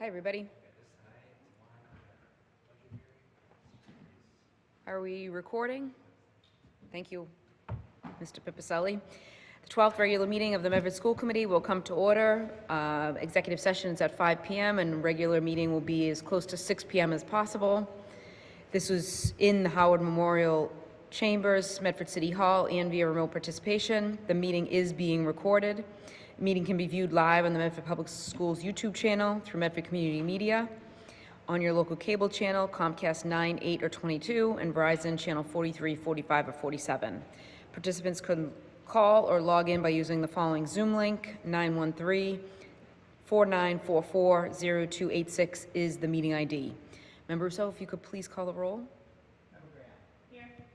Hi, everybody. Are we recording? Thank you, Mr. Pipicelli. The 12th regular meeting of the Medford School Committee will come to order. Executive session is at 5 p.m. and regular meeting will be as close to 6 p.m. as possible. This was in the Howard Memorial Chambers, Medford City Hall, and via remote participation. The meeting is being recorded. The meeting can be viewed live on the Medford Public Schools YouTube channel through Medford Community Media, on your local cable channel, Comcast 9, 8, or 22, and Verizon channel 43, 45, or 47. Participants could call or log in by using the following Zoom link. 913-4944-0286 is the meeting ID. Member Rousseau, if you could please call the roll.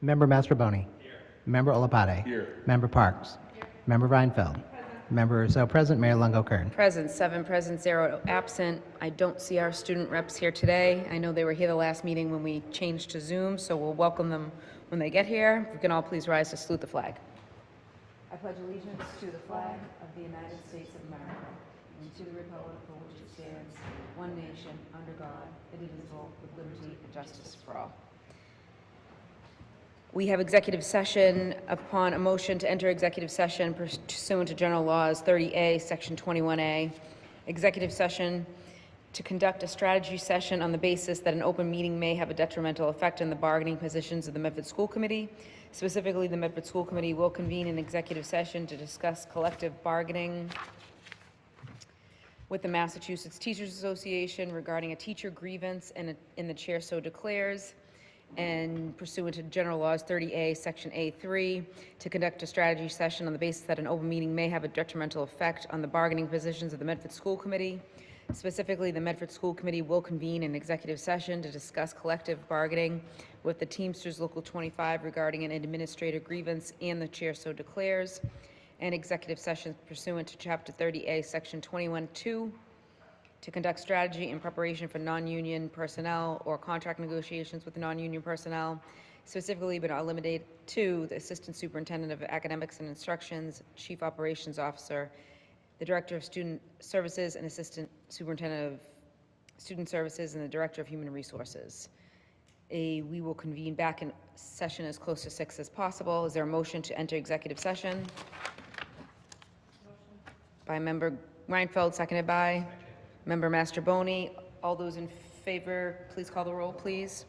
Member Mastroboni. Here. Member Olapade. Here. Member Parks. Here. Member Reinfeld. Present. Member Rousseau present. Mayor Lungo-Kern. Present, 7 present, 0 absent. I don't see our student reps here today. I know they were here the last meeting when we changed to Zoom, so we'll welcome them when they get here. If we can all please rise to salute the flag. I pledge allegiance to the flag of the United States of America and to the republic for which it stands, one nation, under God, indivisible, with liberty and justice for all. We have executive session upon a motion to enter executive session pursuant to General Laws 30A, Section 21A. Executive session to conduct a strategy session on the basis that an open meeting may have a detrimental effect on the bargaining positions of the Medford School Committee. Specifically, the Medford School Committee will convene an executive session to discuss collective bargaining with the Massachusetts Teachers Association regarding a teacher grievance, and the chair so declares, and pursuant to General Laws 30A, Section A3, to conduct a strategy session on the basis that an open meeting may have a detrimental effect on the bargaining positions of the Medford School Committee. Specifically, the Medford School Committee will convene an executive session to discuss collective bargaining with the Teamsters Local 25 regarding an administrative grievance, and the chair so declares. An executive session pursuant to Chapter 30A, Section 21(2), to conduct strategy in preparation for non-union personnel or contract negotiations with non-union personnel, specifically but not limited to the Assistant Superintendent of Academics and Instructions, Chief Operations Officer, the Director of Student Services and Assistant Superintendent of Student Services, and the Director of Human Resources. We will convene back in session as close to 6 as possible. Is there a motion to enter executive session? By Member Reinfeld, seconded by Member Mastroboni. All those in favor, please call the roll, please.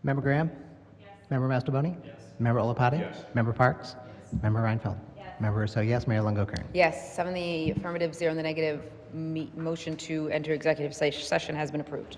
Member Graham? Yes. Member Mastroboni? Yes. Member Olapade? Yes. Member Parks? Yes. Member Reinfeld? Yes. Member Rousseau, yes. Mayor Lungo-Kern. Yes, 7 in the affirmative, 0 in the negative. Motion to enter executive session has been approved.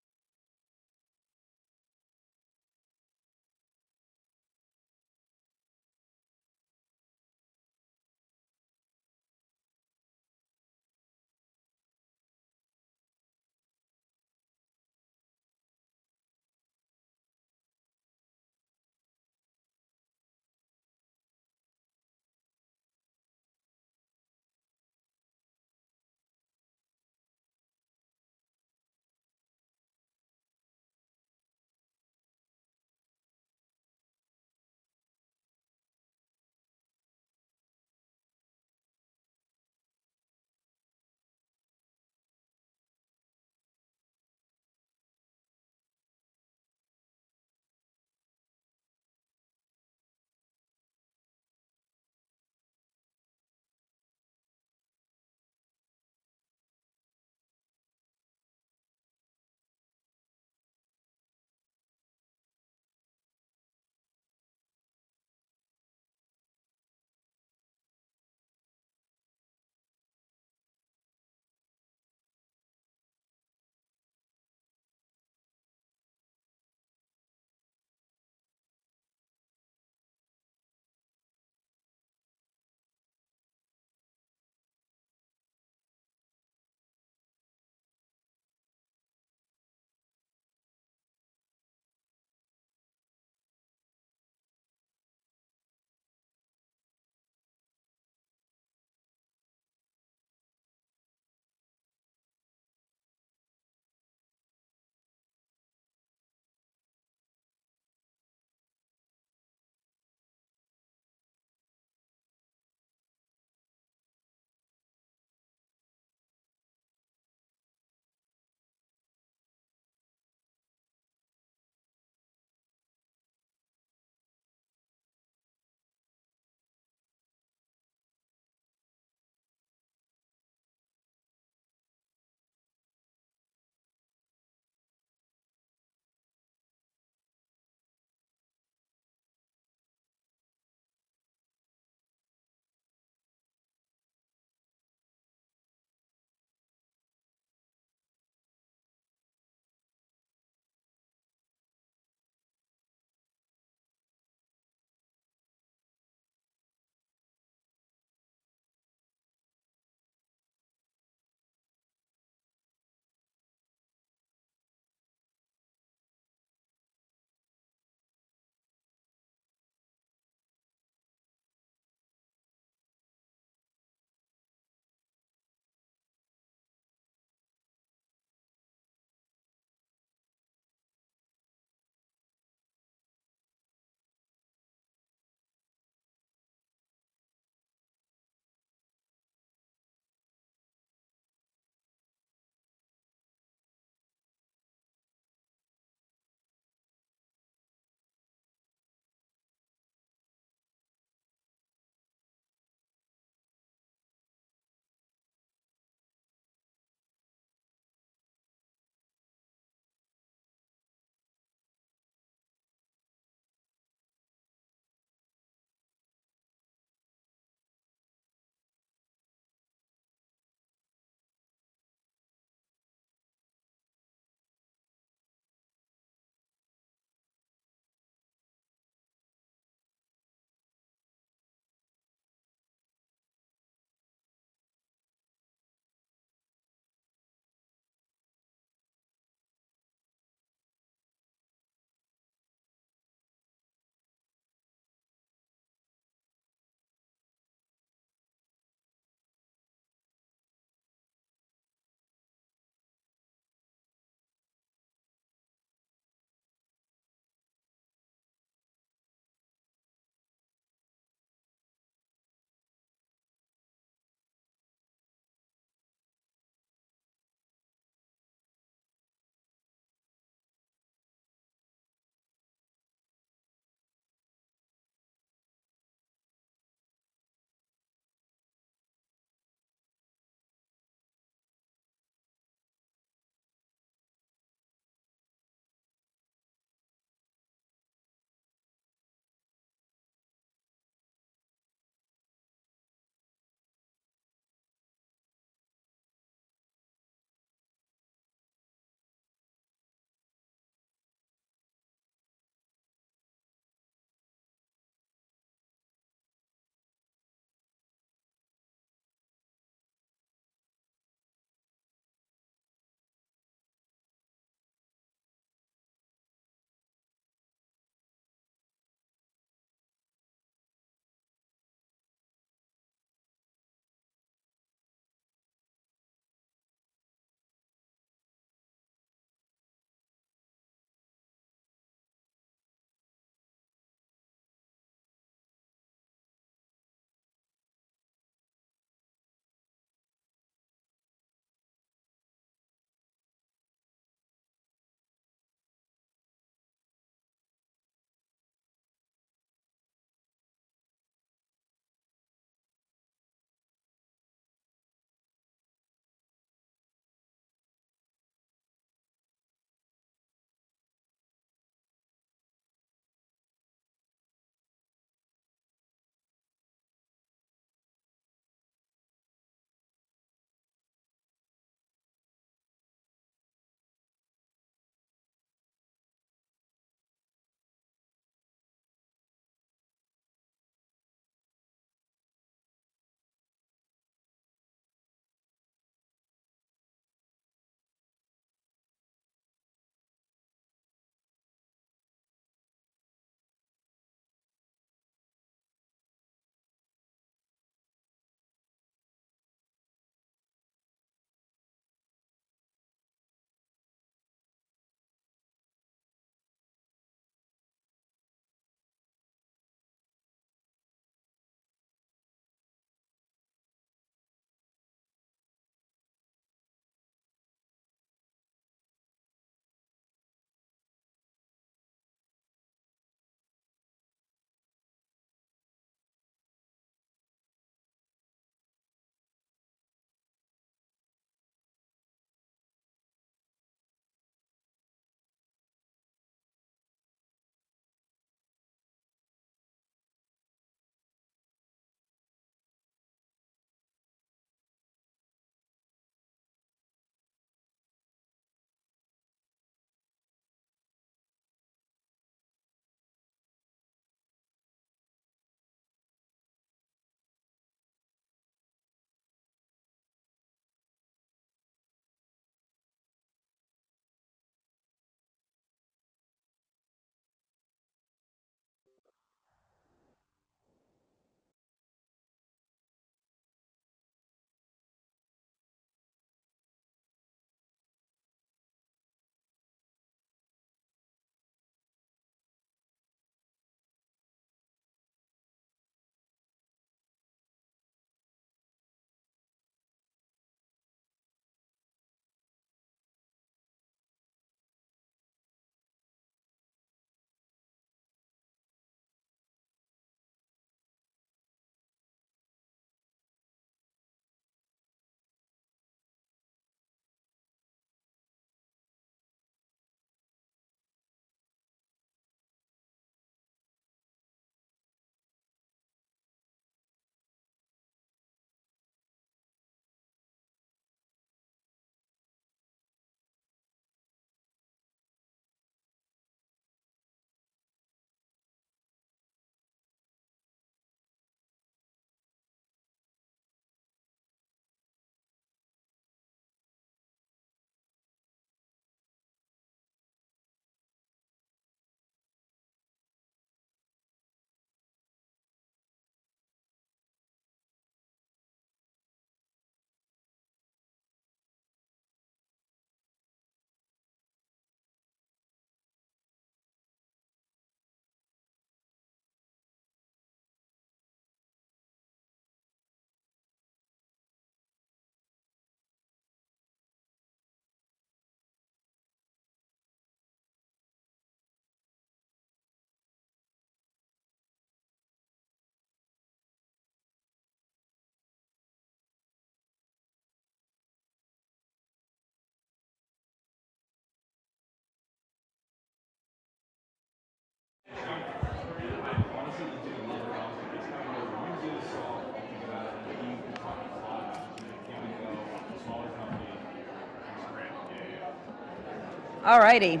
All righty.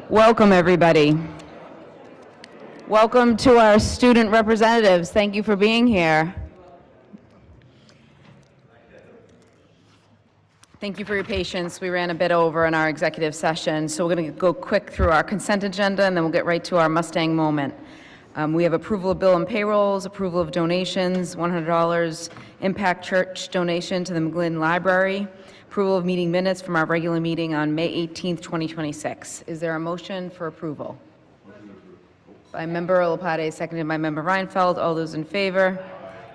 Welcome, everybody. Welcome to our student representatives. Thank you for being here. Thank you for your patience. We ran a bit over in our executive session, so we're going to go quick through our consent agenda, and then we'll get right to our Mustang moment. We have approval of bill and payrolls, approval of donations, $100 Impact Church donation to the McGlynn Library, approval of meeting minutes from our regular meeting on May 18th, 2026. Is there a motion for approval? By Member Lapade, seconded by Member Reinfeld. All those in favor?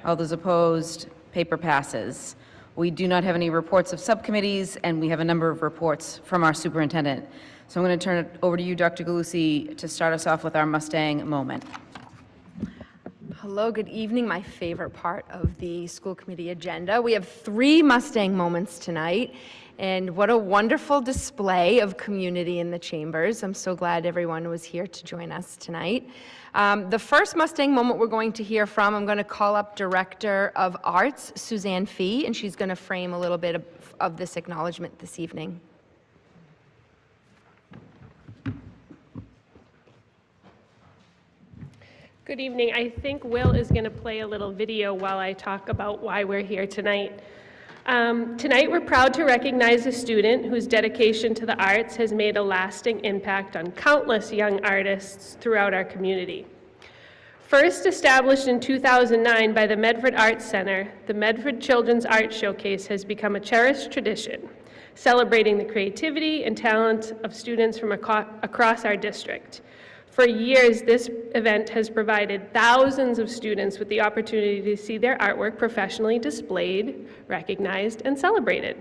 All those opposed? Paper passes. We do not have any reports of subcommittees, and we have a number of reports from our superintendent. So I'm going to turn it over to you, Dr. Galusi, to start us off with our Mustang moment. Hello, good evening. My favorite part of the school committee agenda. We have 3 Mustang moments tonight, and what a wonderful display of community in the chambers. I'm so glad everyone was here to join us tonight. The first Mustang moment we're going to hear from, I'm going to call up Director of Arts, Suzanne Fee, and she's going to frame a little bit of this acknowledgement this evening. Good evening. I think Will is going to play a little video while I talk about why we're here tonight. Tonight, we're proud to recognize a student whose dedication to the arts has made a lasting impact on countless young artists throughout our community. First established in 2009 by the Medford Arts Center, the Medford Children's Art Showcase has become a cherished tradition, celebrating the creativity and talent of students from across our district. For years, this event has provided thousands of students with the opportunity to see their artwork professionally displayed, recognized, and celebrated.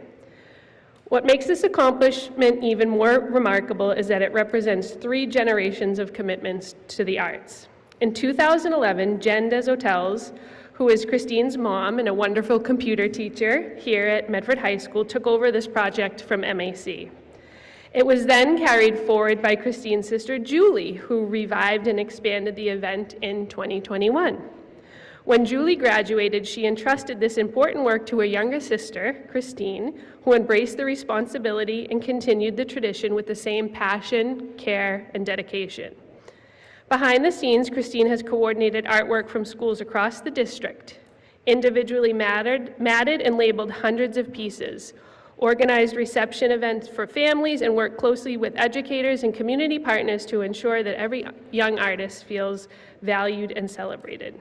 What makes this accomplishment even more remarkable is that it represents 3 generations of commitments to the arts. In 2011, Jen Deshotels, who is Christine's mom and a wonderful computer teacher here at Medford High School, took over this project from MSC. It was then carried forward by Christine's sister, Julie, who revived and expanded the event in 2021. When Julie graduated, she entrusted this important work to her younger sister, Christine, who embraced the responsibility and continued the tradition with the same passion, care, and dedication. Behind the scenes, Christine has coordinated artwork from schools across the district, individually matted and labeled hundreds of pieces, organized reception events for families, and worked closely with educators and community partners to ensure that every young artist feels valued and celebrated.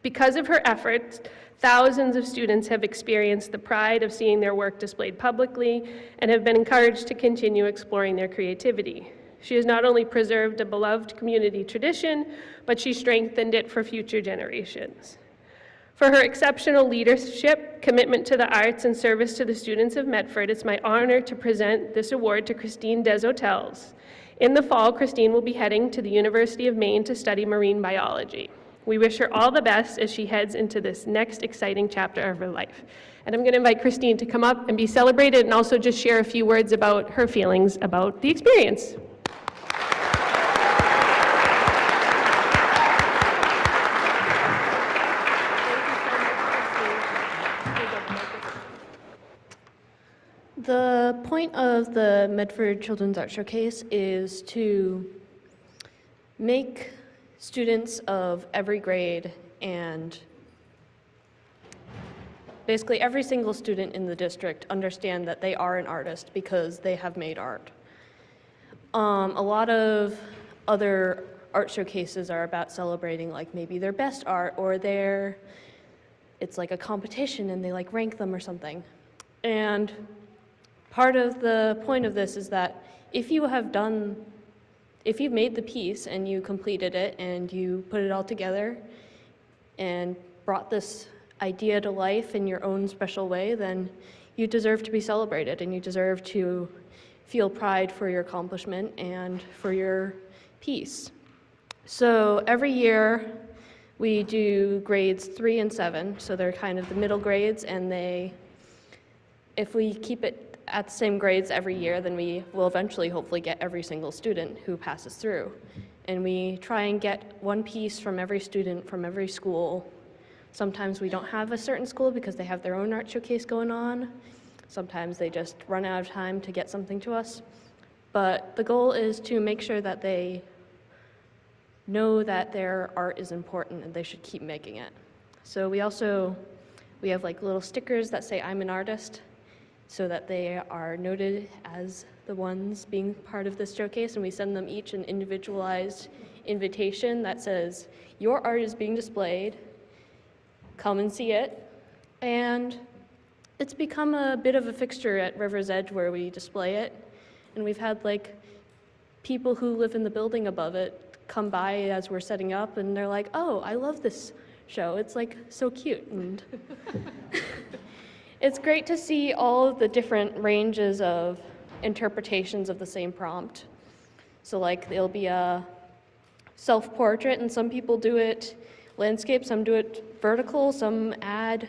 Because of her efforts, thousands of students have experienced the pride of seeing their work displayed publicly and have been encouraged to continue exploring their creativity. She has not only preserved a beloved community tradition, but she strengthened it for future generations. For her exceptional leadership, commitment to the arts, and service to the students of Medford, it's my honor to present this award to Christine Deshotels. In the fall, Christine will be heading to the University of Maine to study marine biology. We wish her all the best as she heads into this next exciting chapter of her life. And I'm going to invite Christine to come up and be celebrated and also just share a few words about her feelings about the experience. The point of the Medford Children's Art Showcase is to make students of every grade and basically every single student in the district understand that they are an artist because they have made art. A lot of other art showcases are about celebrating like maybe their best art or it's like a competition and they like rank them or something. And part of the point of this is that if you've made the piece and you completed it and you put it all together and brought this idea to life in your own special way, then you deserve to be celebrated and you deserve to feel pride for your accomplishment and for your piece. So every year we do grades 3 and 7, so they're kind of the middle grades, and if we keep it at the same grades every year, then we will eventually hopefully get every single student who passes through. And we try and get one piece from every student from every school. Sometimes we don't have a certain school because they have their own art showcase going on. Sometimes they just run out of time to get something to us. But the goal is to make sure that they know that their art is important and they should keep making it. So we have like little stickers that say I'm an artist so that they are noted as the ones being part of this showcase, and we send them each an individualized invitation that says, your art is being displayed, come and see it. And it's become a bit of a fixture at River's Edge where we display it. And we've had like people who live in the building above it come by as we're setting up, and they're like, oh, I love this show. It's like so cute. And it's great to see all of the different ranges of interpretations of the same prompt. So like there'll be a self-portrait, and some people do it landscape, some do it vertical, some add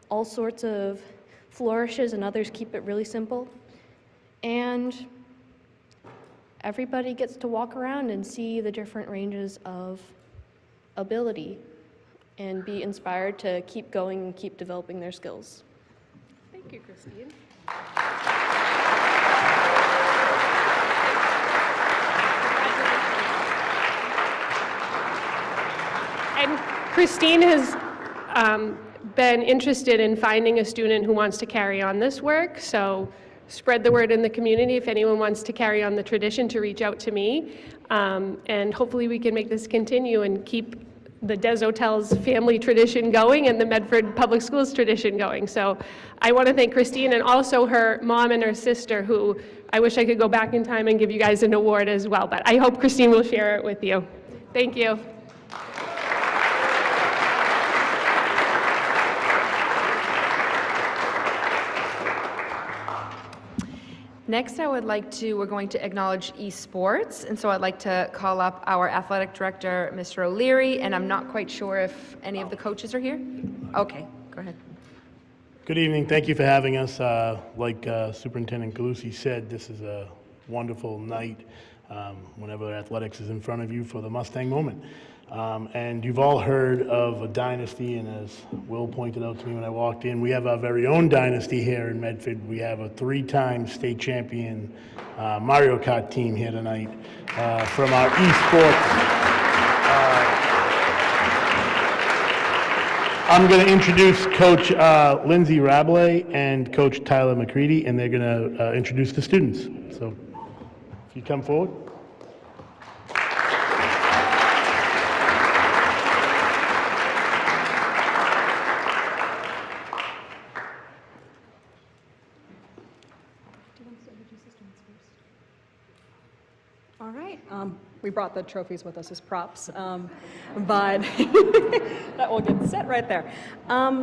all sorts of flourishes, and others keep it really simple. And everybody gets to walk around and see the different ranges of ability and be inspired to keep going and keep developing their skills. Thank you, Christine. And Christine has been interested in finding a student who wants to carry on this work, so spread the word in the community. If anyone wants to carry on the tradition, to reach out to me, and hopefully we can make this continue and keep the Des Hotels family tradition going and the Medford Public Schools tradition going. So I want to thank Christine and also her mom and her sister, who I wish I could go back in time and give you guys an award as well, but I hope Christine will share it with you. Thank you. Next, we're going to acknowledge esports, and so I'd like to call up our athletic director, Mr. O'Leary, and I'm not quite sure if any of the coaches are here. Okay, go ahead. Good evening. Thank you for having us. Like Superintendent Galusi said, this is a wonderful night whenever athletics is in front of you for the Mustang moment. And you've all heard of a dynasty, and as Will pointed out to me when I walked in, we have our very own dynasty here in Medford. We have a 3-time state champion Mario Kart team here tonight from our esports. I'm going to introduce Coach Lindsay Rabelais and Coach Tyler McCready, and they're going to introduce the students. So if you come forward. All right. We brought the trophies with us as props, but that will get set right there.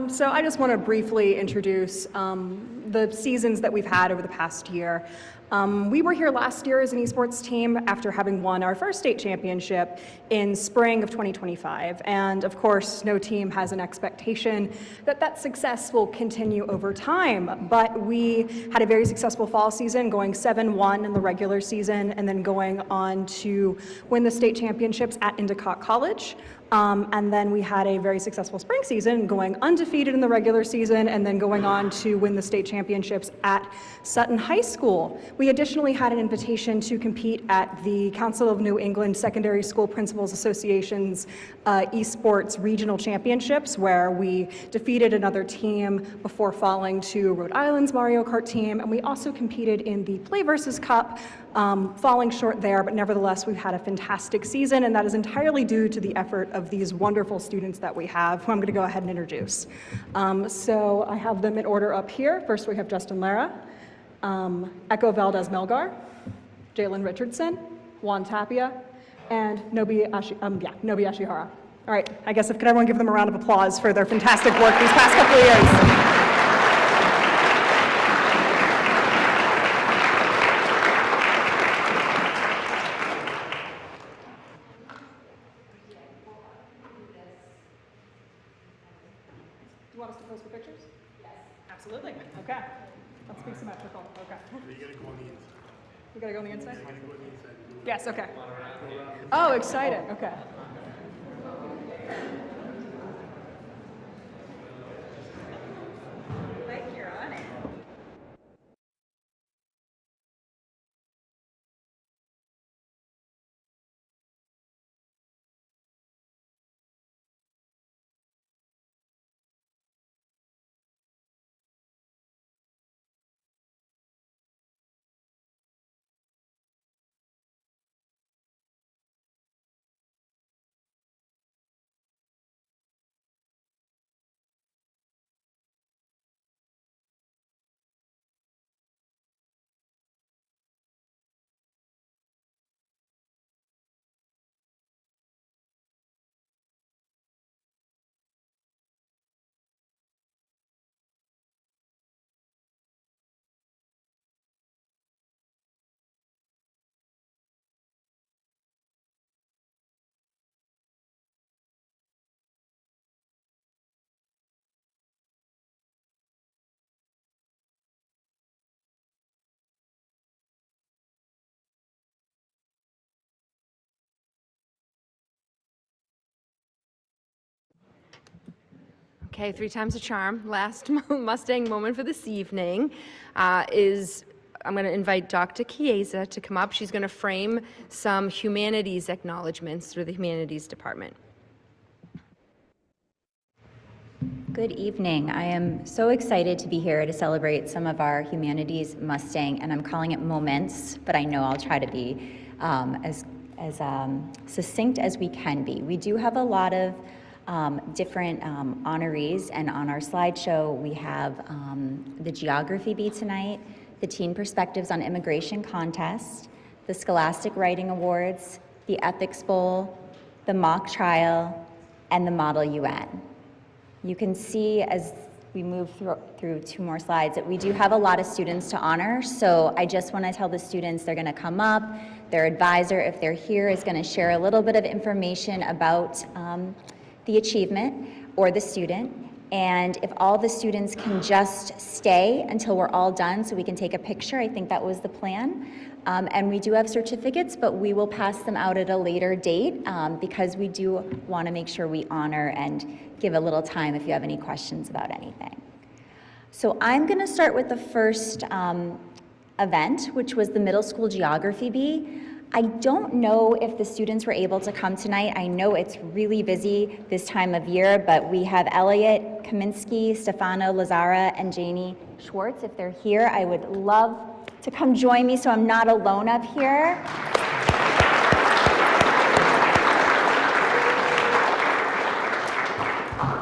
So I just want to briefly introduce the seasons that we've had over the past year. We were here last year as an esports team after having won our first state championship in spring of 2025. And of course, no team has an expectation that that success will continue over time. But we had a very successful fall season, going 7-1 in the regular season, and then going on to win the state championships at Endicott College. And then we had a very successful spring season, going undefeated in the regular season, and then going on to win the state championships at Sutton High School. We additionally had an invitation to compete at the Council of New England Secondary School Principals Association's esports regional championships, where we defeated another team before falling to Rhode Island's Mario Kart team. And we also competed in the Play Versus Cup, falling short there, but nevertheless, we've had a fantastic season, and that is entirely due to the effort of these wonderful students that we have, who I'm going to go ahead and introduce. So I have them in order up here. First, we have Justin Lara, Echo Valdez Melgar, Jalen Richardson, Juan Tapia, and Nobi Ashihara. All right, I guess could everyone give them a round of applause for their fantastic work these past couple of years. You want us to pose for pictures? Yes. Absolutely. Okay. Let's be symmetrical. Okay. You gotta go on the inside. We gotta go on the inside? Yes, okay. Oh, exciting, okay. Okay, three times a charm. Last Mustang moment for this evening is I'm going to invite Dr. Chiesa to come up. She's going to frame some humanities acknowledgements through the Humanities Department. Good evening. I am so excited to be here to celebrate some of our humanities Mustang, and I'm calling it moments, but I know I'll try to be as succinct as we can be. We do have a lot of different honorees, and on our slideshow we have the Geography Bee tonight, the Teen Perspectives on Immigration Contest, the Scholastic Writing Awards, the Ethics Bowl, the Mock Trial, and the Model UN. You can see as we move through two more slides that we do have a lot of students to honor, so I just want to tell the students they're going to come up. Their advisor, if they're here, is going to share a little bit of information about the achievement or the student, and if all the students can just stay until we're all done so we can take a picture, I think that was the plan. And we do have certificates, but we will pass them out at a later date because we do want to make sure we honor and give a little time if you have any questions about anything. So I'm going to start with the first event, which was the Middle School Geography Bee. I don't know if the students were able to come tonight. I know it's really busy this time of year, but we have Elliot Kaminsky, Stefano Lazara, and Janie Schwartz. If they're here, I would love to come join me so I'm not alone up here.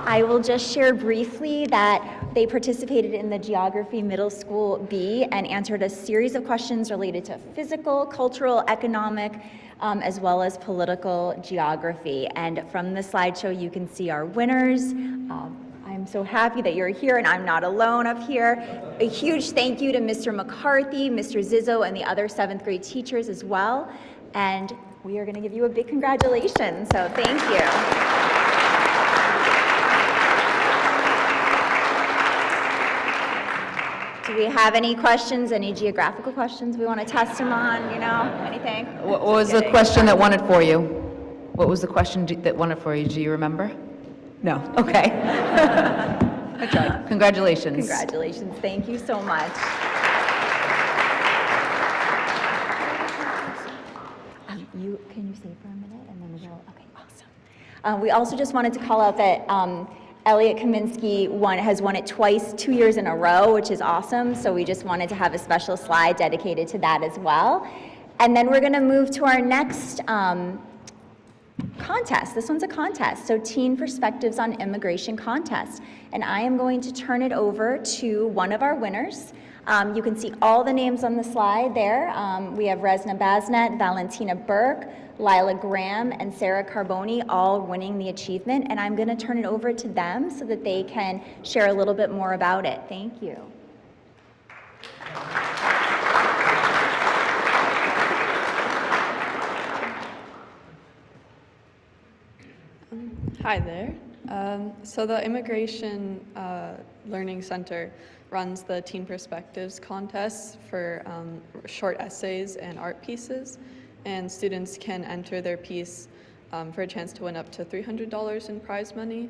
I will just share briefly that they participated in the Geography Middle School Bee and answered a series of questions related to physical, cultural, economic, as well as political geography. And from the slideshow, you can see our winners. I'm so happy that you're here and I'm not alone up here. A huge thank you to Mr. McCarthy, Mr. Zizzo, and the other 7th grade teachers as well. And we are going to give you a big congratulations, so thank you. Do we have any questions, any geographical questions we want to test them on, you know, anything? What was the question that won it for you? What was the question that won it for you? Do you remember? No. Okay. I tried. Congratulations. Congratulations. Thank you so much. Can you stay for a minute and then we'll, okay, awesome. We also just wanted to call out that Elliot Kaminsky has won it twice, 2 years in a row, which is awesome. So we just wanted to have a special slide dedicated to that as well. And then we're going to move to our next contest. This one's a contest. So Teen Perspectives on Immigration Contest. And I am going to turn it over to one of our winners. You can see all the names on the slide there. We have Resna Basnet, Valentina Burke, Lila Graham, and Sarah Carboni all winning the achievement, and I'm going to turn it over to them so that they can share a little bit more about it. Thank you. Hi there. So the Immigration Learning Center runs the Teen Perspectives contest for short essays and art pieces. and students can enter their piece for a chance to win up to $300 in prize money.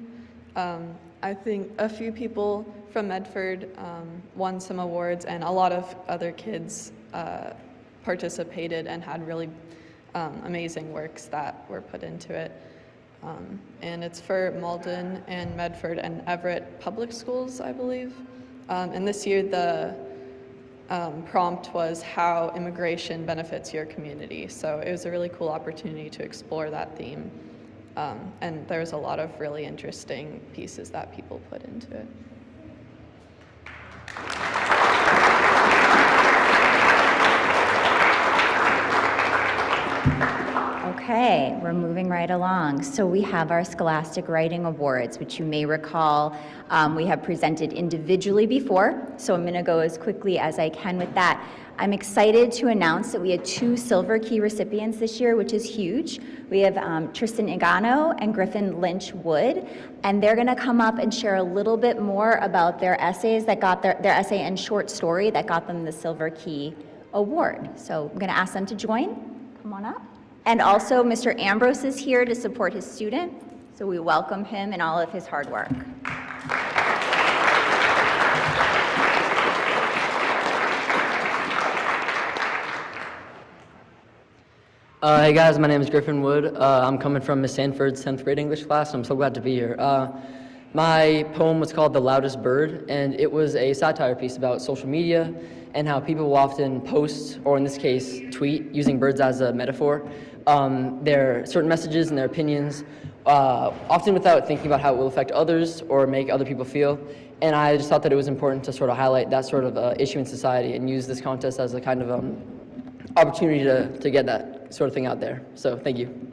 I think a few people from Medford won some awards, and a lot of other kids participated and had really amazing works that were put into it. And it's for Malden and Medford and Everett public schools, I believe. And this year the prompt was how immigration benefits your community. So it was a really cool opportunity to explore that theme. And there's a lot of really interesting pieces that people put into it. Okay, we're moving right along. So we have our Scholastic Writing Awards, which you may recall we have presented individually before. So I'm going to go as quickly as I can with that. I'm excited to announce that we had 2 Silver Key recipients this year, which is huge. We have Tristan Igano and Griffin Lynch Wood, and they're going to come up and share a little bit more about their essays that got their essay and short story that got them the Silver Key Award. So I'm going to ask them to join. Come on up. And also, Mr. Ambrose is here to support his student, so we welcome him and all of his hard work. Hey guys, my name is Griffin Wood. I'm coming from Miss Sanford's 10th grade English class. I'm so glad to be here. My poem was called The Loudest Bird, and it was a satire piece about social media and how people will often post, or in this case, tweet, using birds as a metaphor, their certain messages and their opinions, often without thinking about how it will affect others or make other people feel. And I just thought that it was important to sort of highlight that sort of issue in society and use this contest as a kind of opportunity to get that sort of thing out there. So thank you.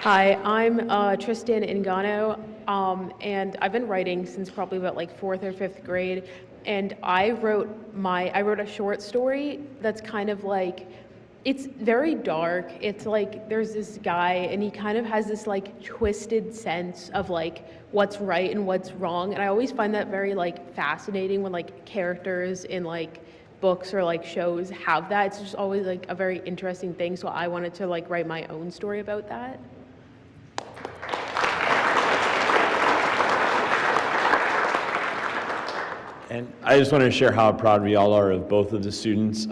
Hi, I'm Tristan Ingano, and I've been writing since probably about like 4th or 5th grade, and I wrote a short story that's kind of like, it's very dark. It's like there's this guy and he kind of has this like twisted sense of like what's right and what's wrong, and I always find that very like fascinating when like characters in like books or like shows have that. It's just always like a very interesting thing, so I wanted to like write my own story about that. And I just wanted to share how proud we all are of both of the students.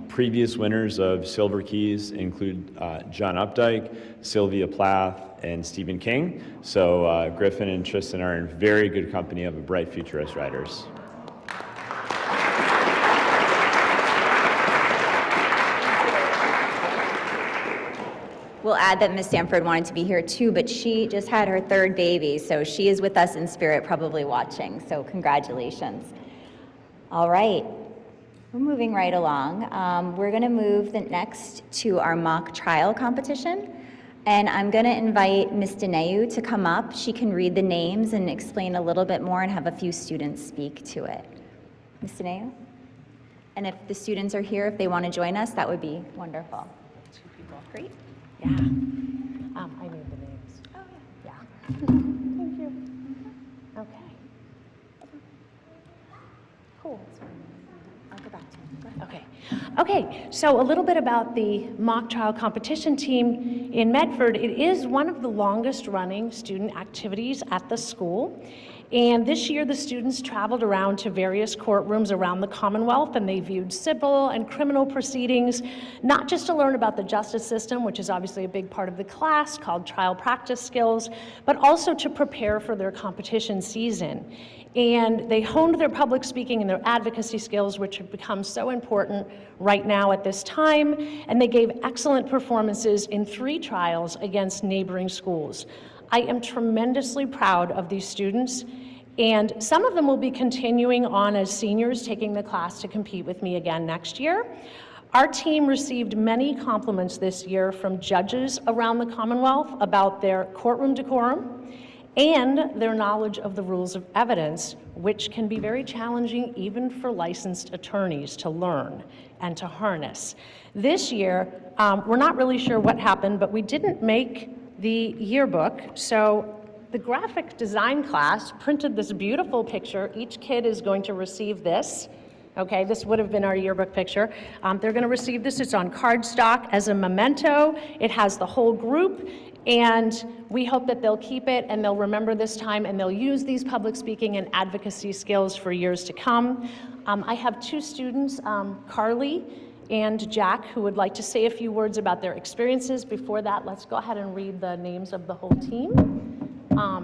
Previous winners of Silver Keys include John Updike, Sylvia Plath, and Stephen King. So Griffin and Tristan are in very good company of a bright future as writers. We'll add that Miss Sanford wanted to be here too, but she just had her 3rd baby, so she is with us in spirit, probably watching, so congratulations. All right, we're moving right along. We're going to move next to our mock trial competition, and I'm going to invite Miss Dineu to come up. She can read the names and explain a little bit more and have a few students speak to it. Miss Dineu? And if the students are here, if they want to join us, that would be wonderful. 2 people. Great. Yeah. I need the names. Oh, yeah. Thank you. Okay. Cool. I'll go back to you. Okay. Okay, so a little bit about the mock trial competition team in Medford. It is one of the longest running student activities at the school. And this year, the students traveled around to various courtrooms around the Commonwealth, and they viewed civil and criminal proceedings, not just to learn about the justice system, which is obviously a big part of the class called trial practice skills, but also to prepare for their competition season. And they honed their public speaking and their advocacy skills, which have become so important right now at this time, and they gave excellent performances in 3 trials against neighboring schools. I am tremendously proud of these students, and some of them will be continuing on as seniors, taking the class to compete with me again next year. Our team received many compliments this year from judges around the Commonwealth about their courtroom decorum and their knowledge of the rules of evidence, which can be very challenging even for licensed attorneys to learn and to harness. This year, we're not really sure what happened, but we didn't make the yearbook, so the graphic design class printed this beautiful picture. Each kid is going to receive this, Okay, this would have been our yearbook picture. They're going to receive this. It's on cardstock as a memento. It has the whole group, and we hope that they'll keep it and they'll remember this time and they'll use these public speaking and advocacy skills for years to come. I have two students, Carly and Jack, who would like to say a few words about their experiences. Before that, let's go ahead and read the names of the whole team.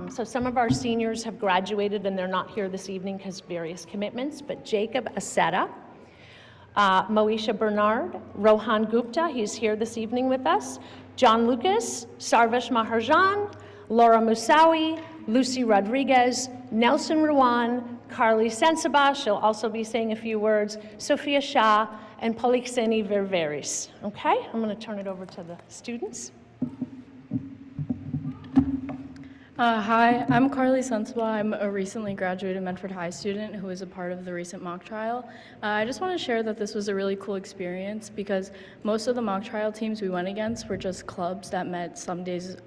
So some of our seniors have graduated and they're not here this evening because various commitments, but Jacob Aceta, Moesha Bernard, Rohan Gupta, he's here this evening with us, John Lucas, Sarvesh Maharjan, Laura Musawi, Lucy Rodriguez, Nelson Ruan, Carly Sensabaugh, she'll also be saying a few words, Sophia Shah, and Polixeni Ververis. Okay, I'm going to turn it over to the students. Hi, I'm Carly Sensabaugh. I'm a recently graduated Medford High student who was a part of the recent mock trial. I just want to share that this was a really cool experience because most of the mock trial teams we went against were just clubs that met some days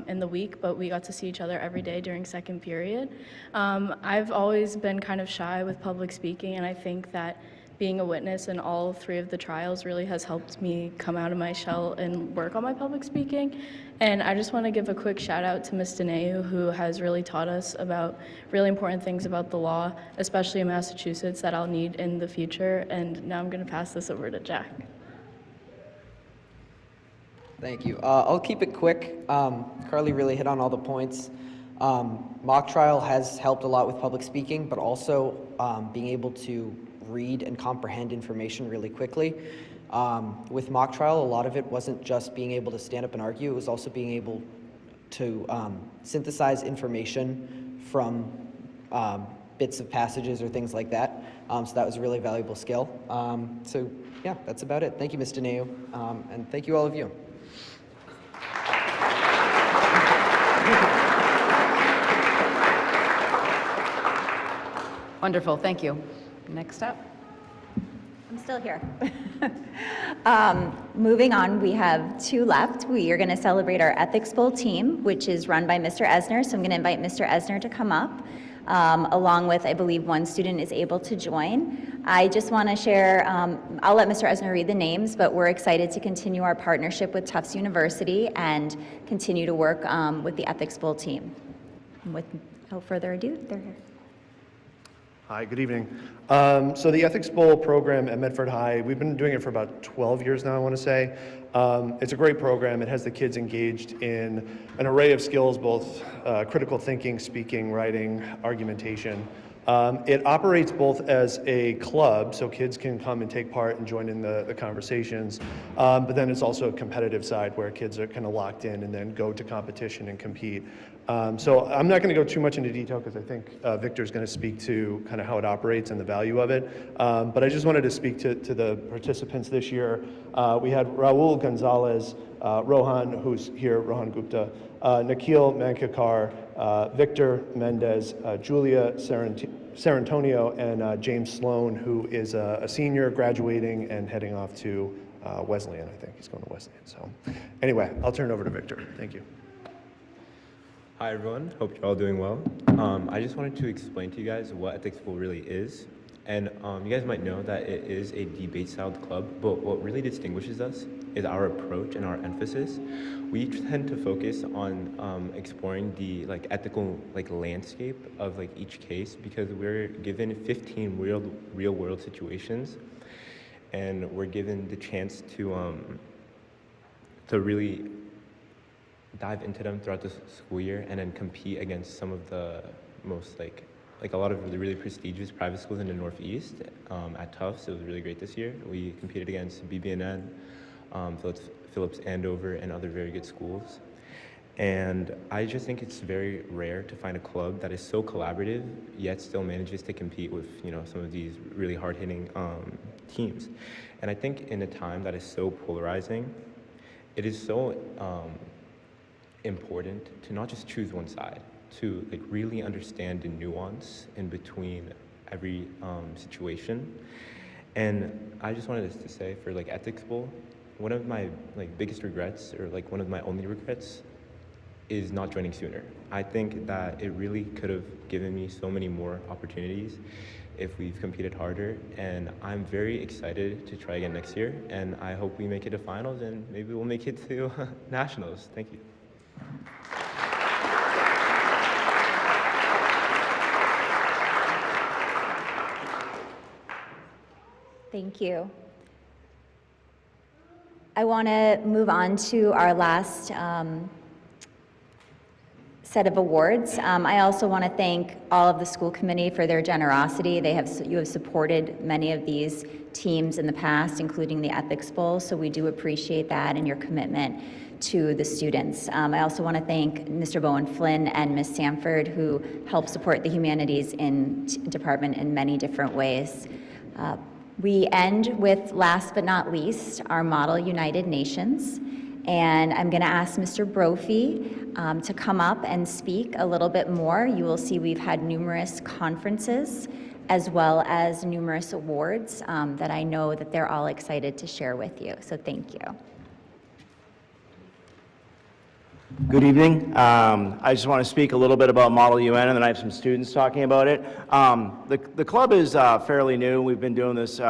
in the week, but we got to see each other every day during second period. I've always been kind of shy with public speaking, and I think that being a witness in all three of the trials really has helped me come out of my shell and work on my public speaking. And I just want to give a quick shout out to Ms. Deneu, who has really taught us about really important things about the law, especially in Massachusetts, that I'll need in the future. And now I'm going to pass this over to Jack. Thank you. I'll keep it quick. Carly really hit on all the points. Mock trial has helped a lot with public speaking, but also being able to read and comprehend information really quickly. With mock trial, a lot of it wasn't just being able to stand up and argue, it was also being able to synthesize information from bits of passages or things like that. So that was a really valuable skill. So yeah, that's about it. Thank you, Ms. Deneu, and thank you all of you. Wonderful, thank you. Next up. I'm still here. Moving on, we have two left. We are going to celebrate our Ethics Bowl team, which is run by Mr. Esner. So I'm going to invite Mr. Esner to come up, along with, I believe, one student is able to join. I just want to share, I'll let Mr. Esner read the names, but we're excited to continue our partnership with Tufts University and continue to work with the Ethics Bowl team. And without further ado, they're here. Hi, good evening. So the Ethics Bowl program at Medford High, we've been doing it for about 12 years now, I want to say. It's a great program. It has the kids engaged in an array of skills, both critical thinking, speaking, writing, argumentation. It operates both as a club, so kids can come and take part and join in the conversations, but then it's also a competitive side where kids are kind of locked in and then go to competition and compete. So I'm not going to go too much into detail because I think Victor's going to speak to kind of how it operates and the value of it. But I just wanted to speak to the participants this year. We had Raul Gonzalez, Rohan, who's here, Rohan Gupta, Nikhil Mankakar, Victor Mendez, Julia Sarantonio, and James Sloan, who is a senior graduating and heading off to Wesleyan. I think he's going to Wesleyan. So anyway, I'll turn it over to Victor. Thank you. Hi everyone, hope you're all doing well. I just wanted to explain to you guys what Ethics Bowl really is. And you guys might know that it is a debate-styled club, but what really distinguishes us is our approach and our emphasis. We tend to focus on exploring the ethical landscape of each case because we're given 15 real-world situations, and we're given the chance to really dive into them throughout the school year and then compete against some of the most a lot of the really prestigious private schools in the Northeast. At Tufts, it was really great this year. We competed against BB&N, Phillips Andover, and other very good schools. And I just think it's very rare to find a club that is so collaborative, yet still manages to compete with some of these really hard-hitting teams. And I think in a time that is so polarizing, it is so important to not just choose one side, to really understand the nuance in between every situation. And I just wanted to say for Ethics Bowl, one of my biggest regrets, or one of my only regrets, is not joining sooner. I think that it really could have given me so many more opportunities if we've competed harder. And I'm very excited to try again next year. And I hope we make it to finals and maybe we'll make it to nationals. Thank you. Thank you. I want to move on to our last set of awards. I also want to thank all of the school committee for their generosity. You have supported many of these teams in the past, including the Ethics Bowl, so we do appreciate that and your commitment to the students. I also want to thank Mr. Bowen Flynn and Ms. Sanford, who help support the humanities department in many different ways. We end with, last but not least, our Model United Nations. And I'm going to ask Mr. Brophy to come up and speak a little bit more. You will see we've had numerous conferences as well as numerous awards that I know that they're all excited to share with you. So thank you. Good evening. I just want to speak a little bit about Model UN, and then I have some students talking about it. The club is fairly new. We've been doing this,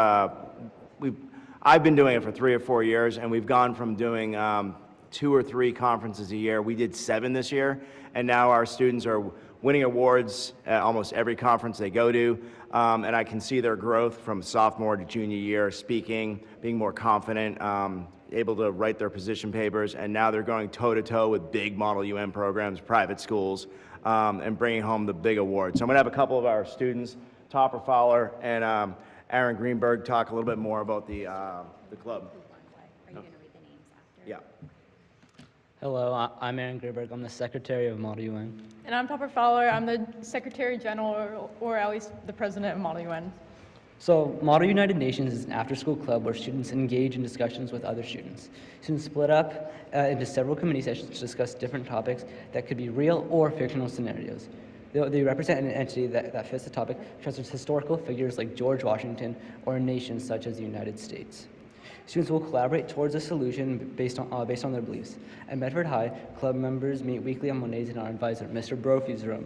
I've been doing it for 3 or 4 years, and we've gone from doing 2 or 3 conferences a year. We did 7 this year, and now our students are winning awards at almost every conference they go to, and I can see their growth from sophomore to junior year, speaking, being more confident, able to write their position papers, and now they're going toe-to-toe with big Model UN programs, private schools, and bringing home the big awards. So I'm going to have a couple of our students, Topper Fowler and Aaron Greenberg, talk a little bit more about the club. Are you going to read the names after? Yeah. Hello, I'm Aaron Greenberg. I'm the Secretary of Model UN. And I'm Topper Fowler. I'm the Secretary General, or at least the President of Model UN. So, Model United Nations is an after-school club where students engage in discussions with other students. Students split up into several committee sessions to discuss different topics that could be real or fictional scenarios. They represent an entity that fits the topic, such as historical figures like George Washington or nations such as the United States. Students will collaborate towards a solution based on their beliefs. At Medford High, club members meet weekly on Mondays in our advisor, Mr. Brophy's room,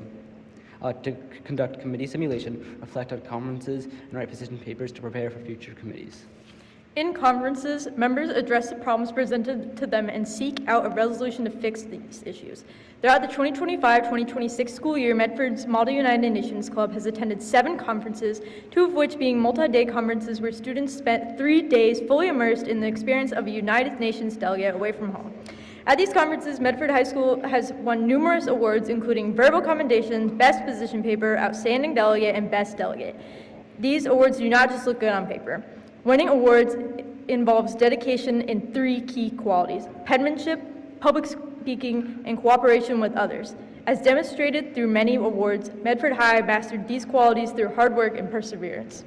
to conduct committee simulation, reflect on conferences, and write position papers to prepare for future committees. In conferences, members address the problems presented to them and seek out a resolution to fix these issues. Throughout the 2025-2026 school year, Medford's Model United Nations Club has attended 7 conferences, 2 of which being multi-day conferences where students spent 3 days fully immersed in the experience of a United Nations delegate away from home. At these conferences, Medford High School has won numerous awards, including verbal commendations, best position paper, outstanding delegate, and best delegate. These awards do not just look good on paper. Winning awards involves dedication in 3 key qualities: penmanship, public speaking, and cooperation with others. As demonstrated through many awards, Medford High mastered these qualities through hard work and perseverance.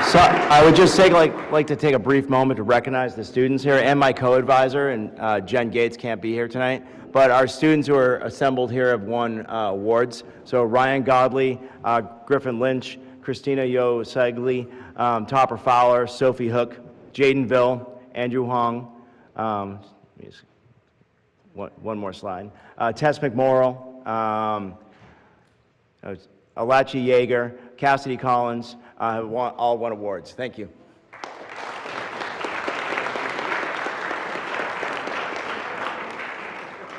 So I would just like to take a brief moment to recognize the students here and my co-advisor, and Jen Gates can't be here tonight, but our students who are assembled here have won awards. So Ryan Godley, Griffin Lynch, Christina Yo-Segli, Topper Fowler, Sophie Hook, Jaden Ville, Andrew Hong, one more slide, Tess McMorrill, Alachi Yeager, Cassidy Collins, all won awards. Thank you.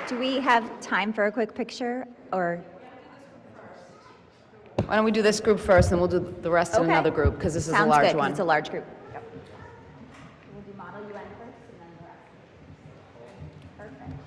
Do we have time for a quick picture, or? Why don't we do this group first, and we'll do the rest in Okay. another group, because this is a Sounds large good, 'cause one. it's a large group. Yep. We'll do Model UN first, and then the rest. Perfect.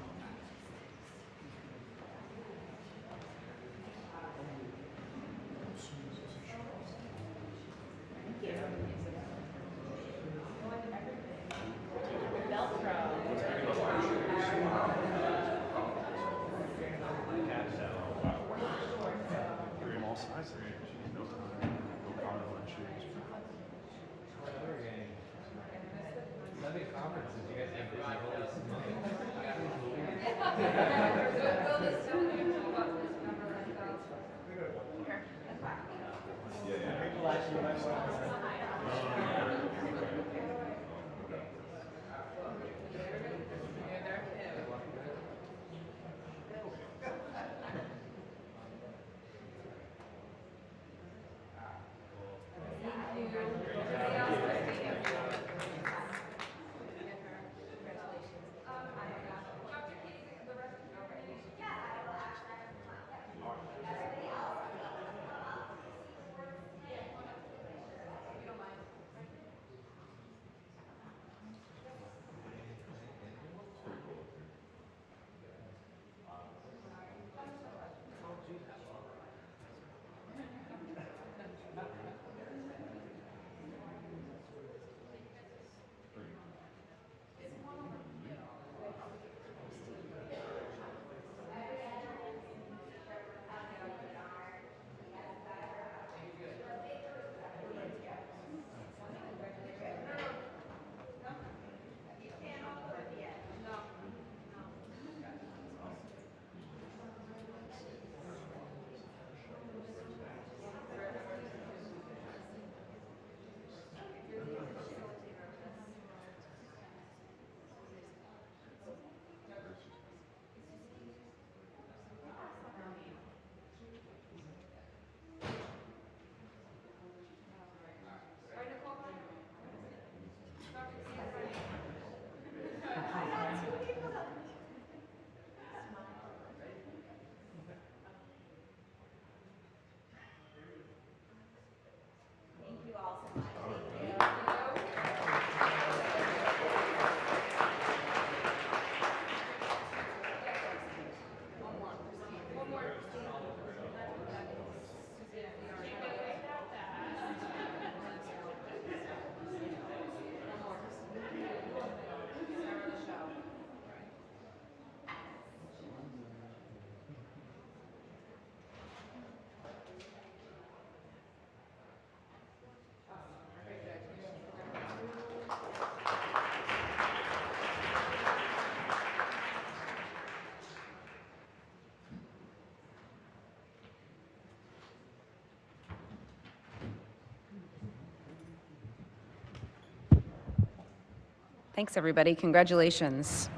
Thanks, everybody. Congratulations.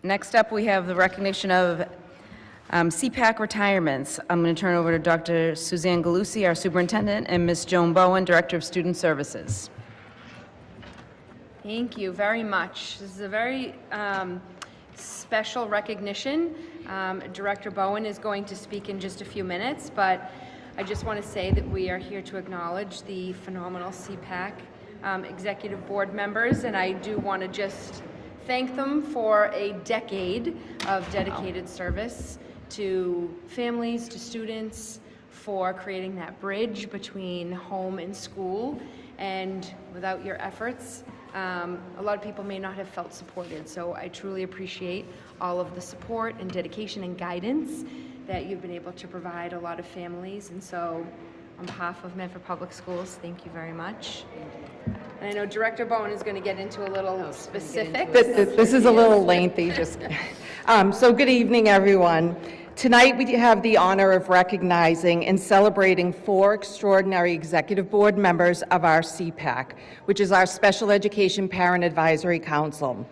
Next up, we have the recognition of CPAC retirements. I'm going to turn over to Dr. Suzanne Galusi, our superintendent, and Ms. Joan Bowen, Director of Student Services. Thank you very much. This is a very special recognition. Director Bowen is going to speak in just a few minutes, but I just want to say that we are here to acknowledge the phenomenal CPAC executive board members, and I do want to just thank them for a decade of dedicated service to families, to students, for creating that bridge between home and school. And without your efforts, a lot of people may not have felt supported. So I truly appreciate all of the support and dedication and guidance that you've been able to provide a lot of families. And so on behalf of Medford Public Schools, thank you very much. And I know Director Bowen is going to get into a little specifics. This is a little lengthy, just. So good evening, everyone. Tonight, we have the honor of recognizing and celebrating 4 extraordinary executive board members of our CPAC, which is our Special Education Parent Advisory Council,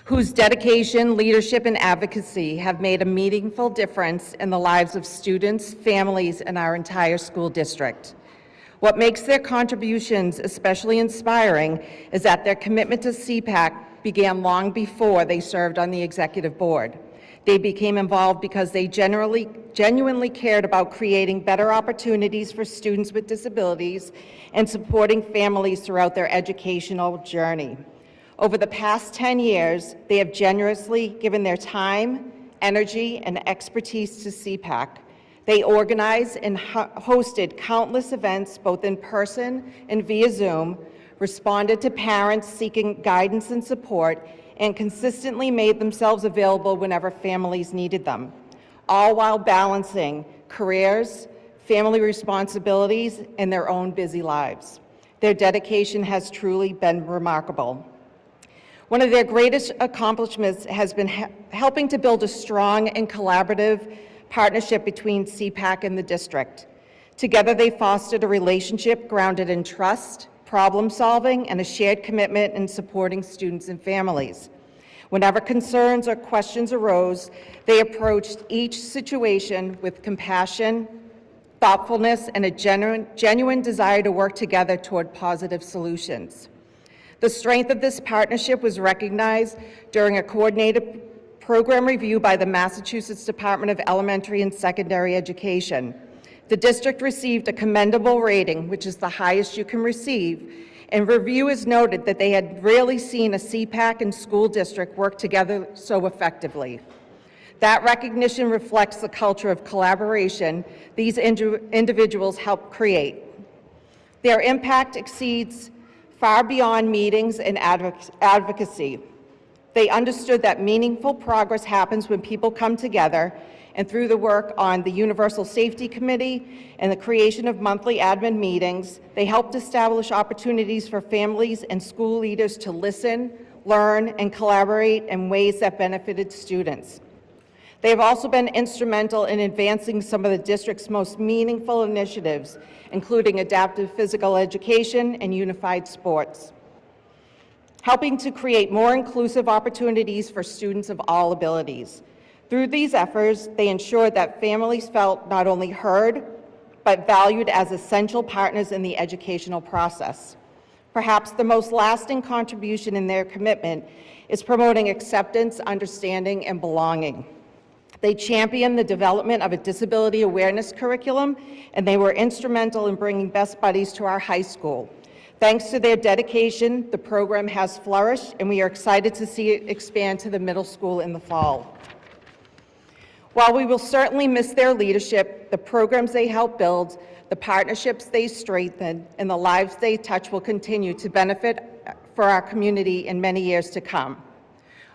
whose dedication, leadership, and advocacy have made a meaningful difference in the lives of students, families, and our entire school district. What makes their contributions especially inspiring is that their commitment to CPAC began long before they served on the executive board. They became involved because they genuinely cared about creating better opportunities for students with disabilities and supporting families throughout their educational journey. Over the past 10 years, they have generously given their time, energy, and expertise to CPAC. They organized and hosted countless events, both in person and via Zoom, responded to parents seeking guidance and support, and consistently made themselves available whenever families needed them, all while balancing careers, family responsibilities, and their own busy lives. Their dedication has truly been remarkable. One of their greatest accomplishments has been helping to build a strong and collaborative partnership between CPAC and the district. Together, they fostered a relationship grounded in trust, problem solving, and a shared commitment in supporting students and families. Whenever concerns or questions arose, they approached each situation with compassion, thoughtfulness, and a genuine desire to work together toward positive solutions. The strength of this partnership was recognized during a coordinated program review by the Massachusetts Department of Elementary and Secondary Education. The district received a commendable rating, which is the highest you can receive, and reviewers noted that they had rarely seen a CPAC and school district work together so effectively. That recognition reflects the culture of collaboration these individuals helped create. Their impact exceeds far beyond meetings and advocacy. They understood that meaningful progress happens when people come together, and through the work on the Universal Safety Committee and the creation of monthly admin meetings, they helped establish opportunities for families and school leaders to listen, learn, and collaborate in ways that benefited students. They have also been instrumental in advancing some of the district's most meaningful initiatives, including adaptive physical education and unified sports, helping to create more inclusive opportunities for students of all abilities. Through these efforts, they ensured that families felt not only heard, but valued as essential partners in the educational process. Perhaps the most lasting contribution in their commitment is promoting acceptance, understanding, and belonging. They championed the development of a disability awareness curriculum, and they were instrumental in bringing Best Buddies to our high school. Thanks to their dedication, the program has flourished, and we are excited to see it expand to the middle school in the fall. While we will certainly miss their leadership, the programs they help build, the partnerships they strengthen, and the lives they touch will continue to benefit for our community in many years to come.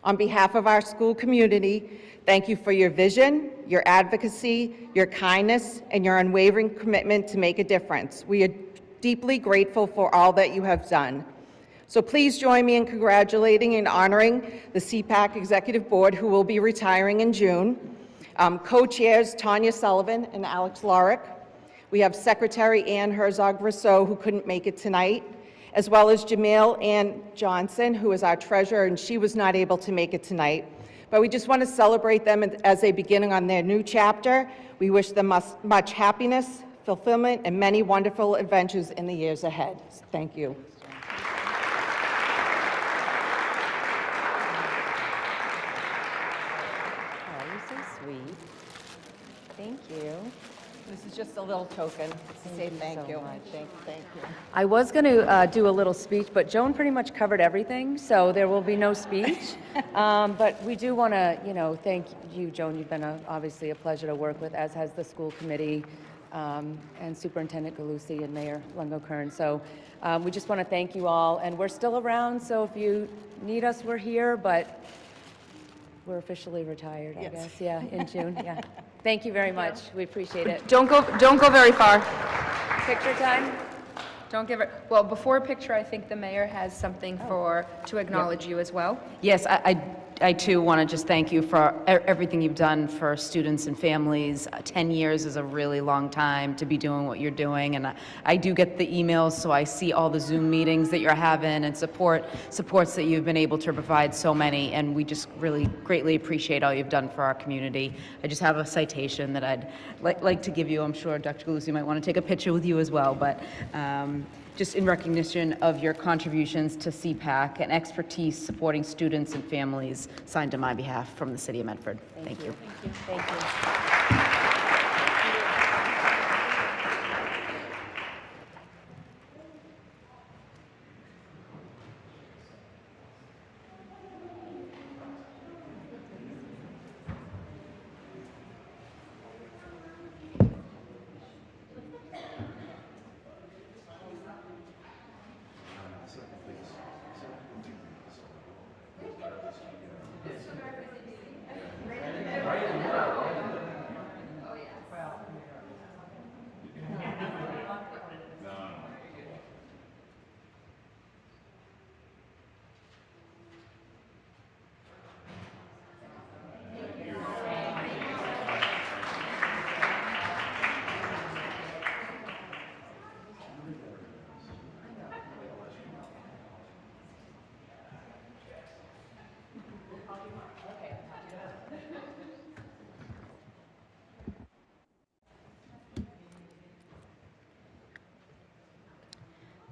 On behalf of our school community, thank you for your vision, your advocacy, your kindness, and your unwavering commitment to make a difference. We are deeply grateful for all that you have done. So please join me in congratulating and honoring the CPAC Executive Board, who will be retiring in June. Co-chairs Tanya Sullivan and Alex Lorick. We have Secretary Ann Herzog-Rousseau, who couldn't make it tonight, as well as Jamil Ann Johnson, who is our treasurer, and she was not able to make it tonight. But we just want to celebrate them as they begin on their new chapter. We wish them much happiness, fulfillment, and many wonderful adventures in the years ahead. Thank you. Oh, you're so sweet. Thank you. This is just a little token to say thank you. Thank you. I was going to do a little speech, but Joan pretty much covered everything, so there will be no speech. But we do want to, thank you, Joan. You've been obviously a pleasure to work with, as has the school committee and Superintendent Galusi and Mayor Lungo-Kern. So we just want to thank you all, and we're still around, so if you need us, we're here, but we're officially retired, I guess. Yeah, in June, yeah. Thank you very much. We appreciate it. Don't go very far. Picture time? Don't give it, well, before picture, I think the mayor has something to acknowledge you as well. Yes, I too want to just thank you for everything you've done for students and families. 10 years is a really long time to be doing what you're doing, and I do get the emails, so I see all the Zoom meetings that you're having and supports that you've been able to provide so many, and we just really greatly appreciate all you've done for our community. I just have a citation that I'd like to give you. I'm sure Dr. Galusi might want to take a picture with you as well, but just in recognition of your contributions to CPAC and expertise supporting students and families, signed on my behalf from the City of Medford. Thank you. Thank you.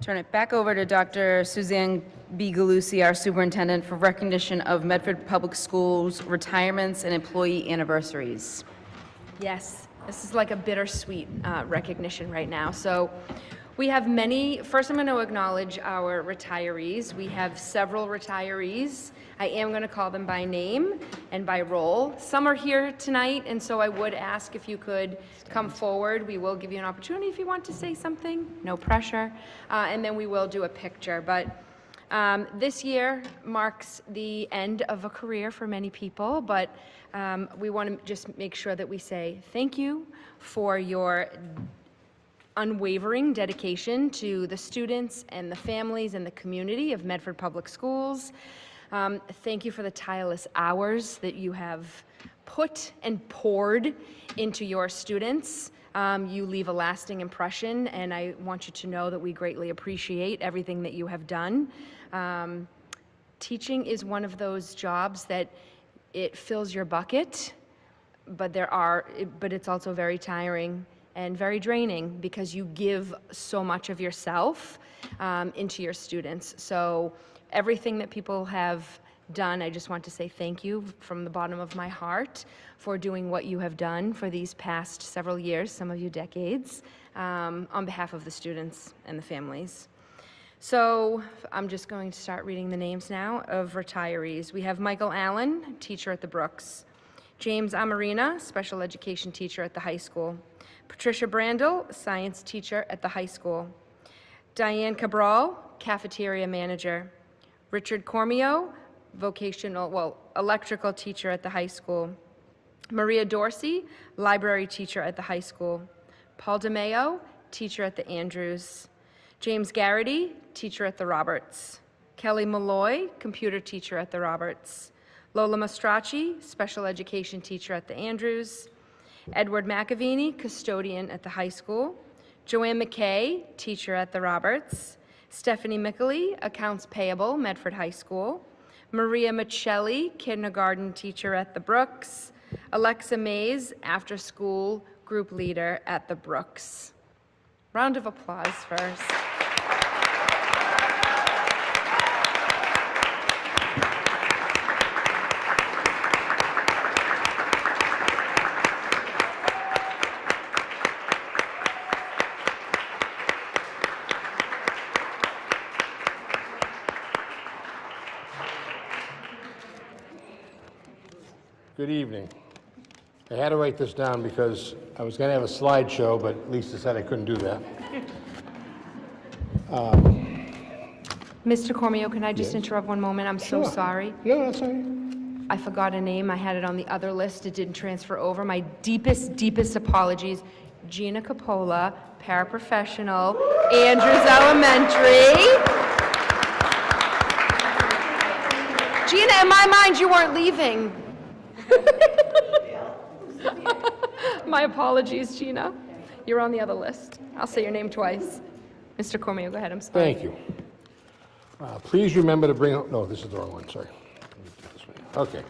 Turn it back over to Dr. Suzanne B. Galusi, our superintendent, for recognition of Medford Public Schools retirements and employee anniversaries. Yes, this is like a bittersweet recognition right now. So we have many, first I'm going to acknowledge our retirees. We have several retirees. I am going to call them by name and by role. Some are here tonight, and so I would ask if you could come forward. We will give you an opportunity if you want to say something, no pressure, and then we will do a picture. But this year marks the end of a career for many people, but we want to just make sure that we say thank you for your unwavering dedication to the students and the families and the community of Medford Public Schools. Thank you for the tireless hours that you have put and poured into your students. You leave a lasting impression, and I want you to know that we greatly appreciate everything that you have done. Teaching is one of those jobs that it fills your bucket, but it's also very tiring and very draining because you give so much of yourself into your students. So everything that people have done, I just want to say thank you from the bottom of my heart for doing what you have done for these past several years, some of you decades, on behalf of the students and the families. So I'm just going to start reading the names now of retirees. We have Michael Allen, teacher at the Brooks. James Amarina, special education teacher at the high school. Patricia Brandel, science teacher at the high school. Diane Cabral, cafeteria manager. Richard Cormio, electrical teacher at the high school. Maria Dorsey, library teacher at the high school. Paul DeMeo, teacher at the Andrews. James Garrity, teacher at the Roberts. Kelly Malloy, computer teacher at the Roberts. Lola Mastracci, special education teacher at the Andrews. Edward McAvini, custodian at the high school. Joanne McKay, teacher at the Roberts. Stephanie Mickley, Accounts Payable, Medford High School. Maria Michelli, Kindergarten Teacher at the Brooks. Alexa Mays, After School Group Leader at the Brooks. Round of applause first. Good evening. I had to write this down because I was going to have a slideshow, but Lisa said I couldn't do that. Mr. Cormio, can I just Yes. interrupt one moment? I'm so Sure. sorry. No, that's all right. I forgot a name. I had it on the other list. It didn't transfer over. My deepest apologies. Gina Capola, paraprofessional, Andrews Elementary. Gina, in my mind, you weren't leaving. My apologies, Gina. You're on the other list. I'll say your name twice. Mr. Cormio, go ahead. I'm sorry. Thank you. Please remember to bring, no, this is the wrong one, sorry. Okay.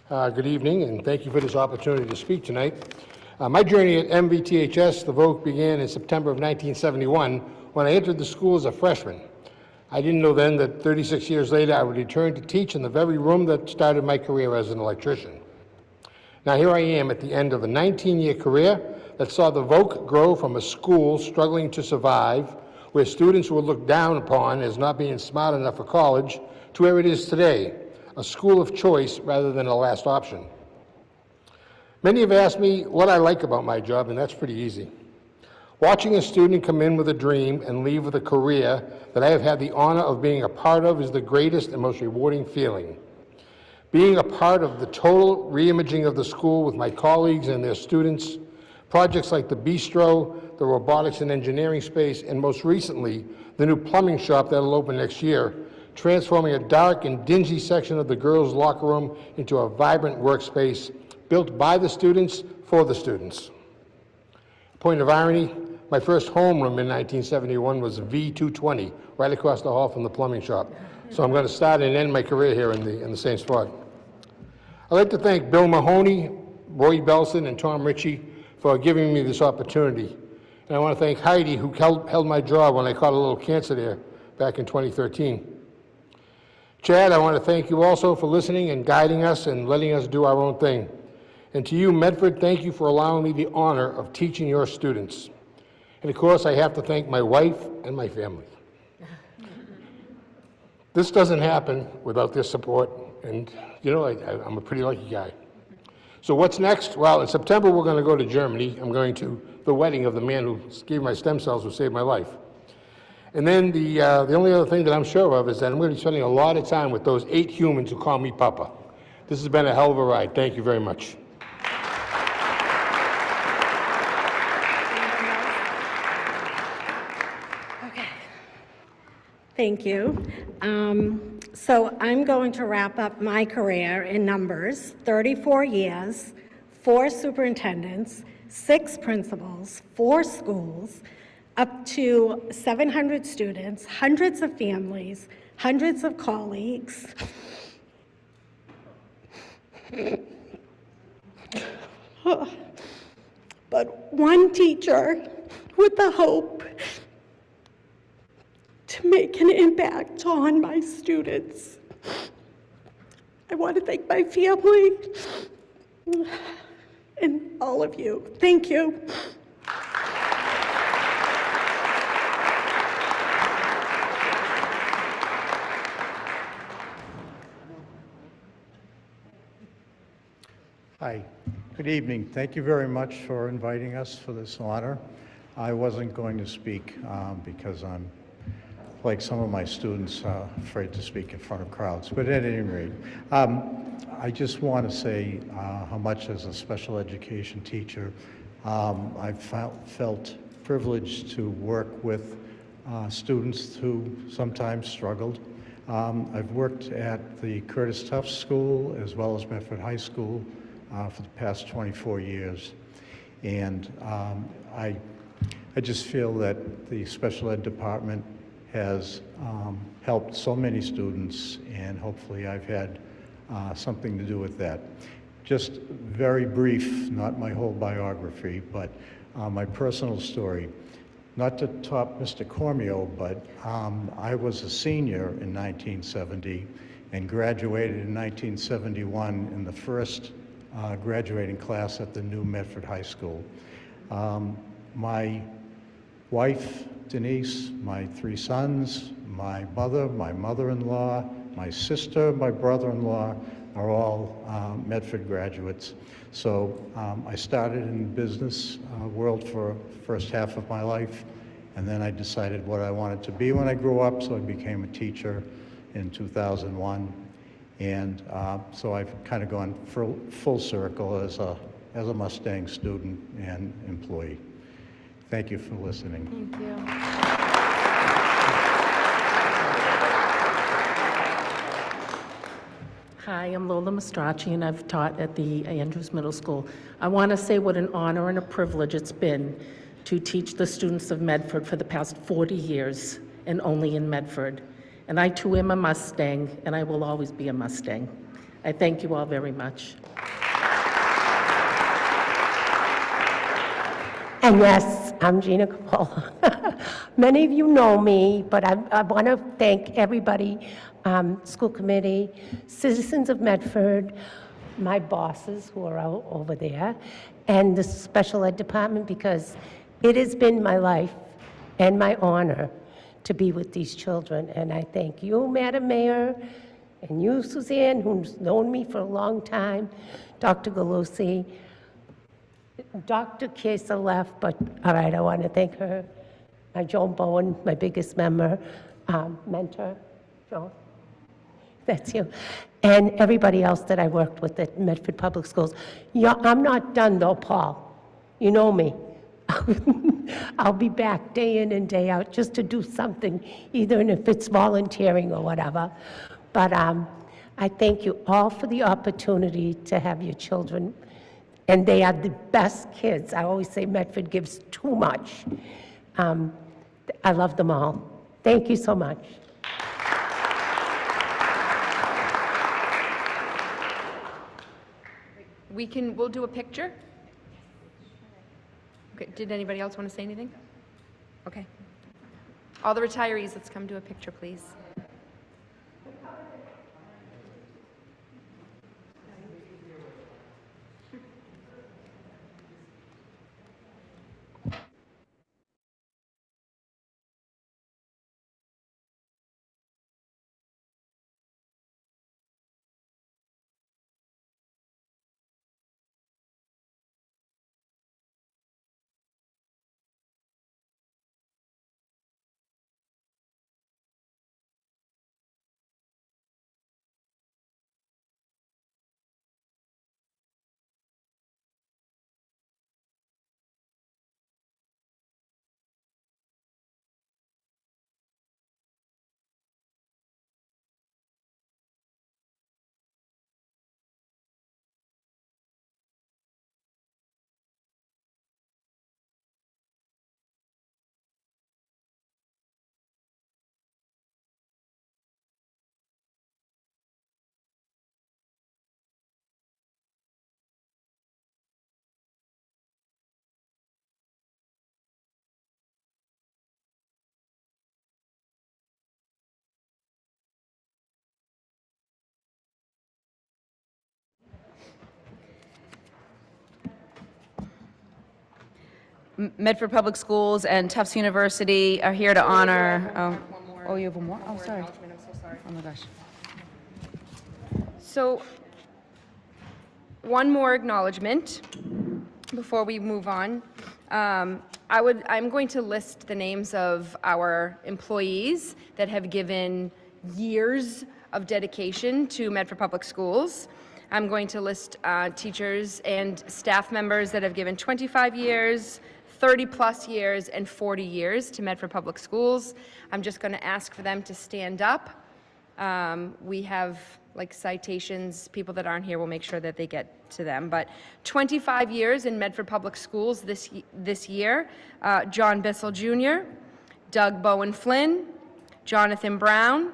Good evening, and thank you for this opportunity to speak tonight. My journey at MVTHS, the VOC, began in September of 1971 when I entered the school as a freshman. I didn't know then that 36 years later I would return to teach in the very room that started my career as an electrician. Now here I am at the end of a 19-year career that saw the VOC grow from a school struggling to survive, where students were looked down upon as not being smart enough for college, to where it is today, a school of choice rather than a last option. Many have asked me what I like about my job, and that's pretty easy. Watching a student come in with a dream and leave with a career that I have had the honor of being a part of is the greatest and most rewarding feeling. Being a part of the total reimaging of the school with my colleagues and their students, projects like the bistro, the robotics and engineering space, and most recently, the new plumbing shop that'll open next year, transforming a dark and dingy section of the girls' locker room into a vibrant workspace built by the students for the students. Point of irony, my first homeroom in 1971 was V220, right across the hall from the plumbing shop. So I'm going to start and end my career here in the same spot. I'd like to thank Bill Mahoney, Roy Belson, and Tom Ritchie for giving me this opportunity. And I want to thank Heidi, who held my job when I caught a little cancer there back in 2013. Chad, I want to thank you also for listening and guiding us and letting us do our own thing. And to you, Medford, thank you for allowing me the honor of teaching your students. And of course, I have to thank my wife and my family. This doesn't happen without their support, and you know, I'm a pretty lucky guy. So what's next? Well, in September, we're going to go to Germany. I'm going to the wedding of the man who gave my stem cells, who saved my life. And then the only other thing that I'm sure of is that I'm going to be spending a lot of time with those 8 humans who call me Papa. This has been a hell of a ride. Thank you very much. Thank you. So I'm going to wrap up my career in numbers, 34 years, 4 superintendents, 6 principals, 4 schools, up to 700 students, hundreds of families, hundreds of colleagues. But one teacher with the hope to make an impact on my students. I want to thank my family and all of you. Thank you. Hi, good evening. Thank you very much for inviting us for this honor. I wasn't going to speak because I'm, like some of my students, afraid to speak in front of crowds. But at any rate, I just want to say how much as a special education teacher, I've felt privileged to work with students who sometimes struggled. I've worked at the Curtis Tufts School as well as Medford High School for the past 24 years. And I I just feel that the special ed department has helped so many students, and hopefully I've had something to do with that. Just very brief, not my whole biography, but my personal story. Not to top Mr. Cormio, but I was a senior in 1970 and graduated in 1971 in the first graduating class at the new Medford High School. My wife, Denise, my 3 sons, my mother, my mother-in-law, my sister, my brother-in-law are all Medford graduates. So I started in the business world for the first half of my life, and then I decided what I wanted to be when I grew up, so I became a teacher in 2001. And so I've kind of gone full circle as a Mustang student and employee. Thank you for listening. Thank you. Hi, I'm Lola Mastracci, and I've taught at the Andrews Middle School. I want to say what an honor and a privilege it's been to teach the students of Medford for the past 40 years, and only in Medford. And I too am a Mustang, and I will always be a Mustang. I thank you all very much. And yes, I'm Gina Capola. Many of you know me, but I want to thank everybody, school committee, citizens of Medford, my bosses who are out over there, and the special ed department, because it has been my life and my honor to be with these children. And I thank you, Madam Mayor, and you, Suzanne, who's known me for a long time, Dr. Galusi. Dr. Kesa left, but all right, I want to thank her. My Joan Bowen, my biggest mentor, Joan, that's you, and everybody else that I worked with at Medford Public Schools. Yeah, I'm not done though, Paul. You know me. I'll be back day in and day out just to do something, either if it's volunteering or whatever. But I thank you all for the opportunity to have your children. And they are the best kids. I always say Medford gives too much. I love them all. Thank you so much. We'll do a picture. Okay, did anybody else want to say anything? Okay. All the retirees, let's come do a picture, please. Medford Public Schools and Tufts University are here to honor. Oh, you have one more? Oh, sorry. Oh my gosh. So, one more acknowledgement before we move on. I'm going to list the names of our employees that have given years of dedication to Medford Public Schools. I'm going to list teachers and staff members that have given 25 years, 30-plus years, and 40 years to Medford Public Schools. I'm just going to ask for them to stand up. We have like citations, people that aren't here will make sure that they get to them. But 25 years in Medford Public Schools this year. John Bissell Jr., Doug Bowen Flynn, Jonathan Brown,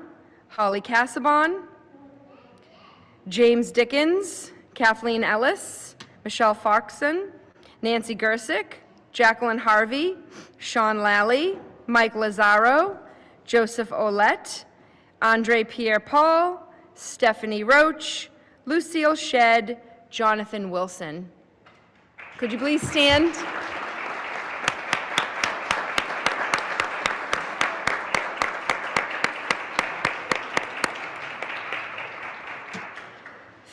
Holly Cassabon, James Dickens, Kathleen Ellis, Michelle Farkson, Nancy Gersick, Jacqueline Harvey, Sean Lally, Mike Lazaro, Joseph Olette, Andre Pierre-Paul, Stephanie Roach, Lucille Shedd, Jonathan Wilson. Could you please stand?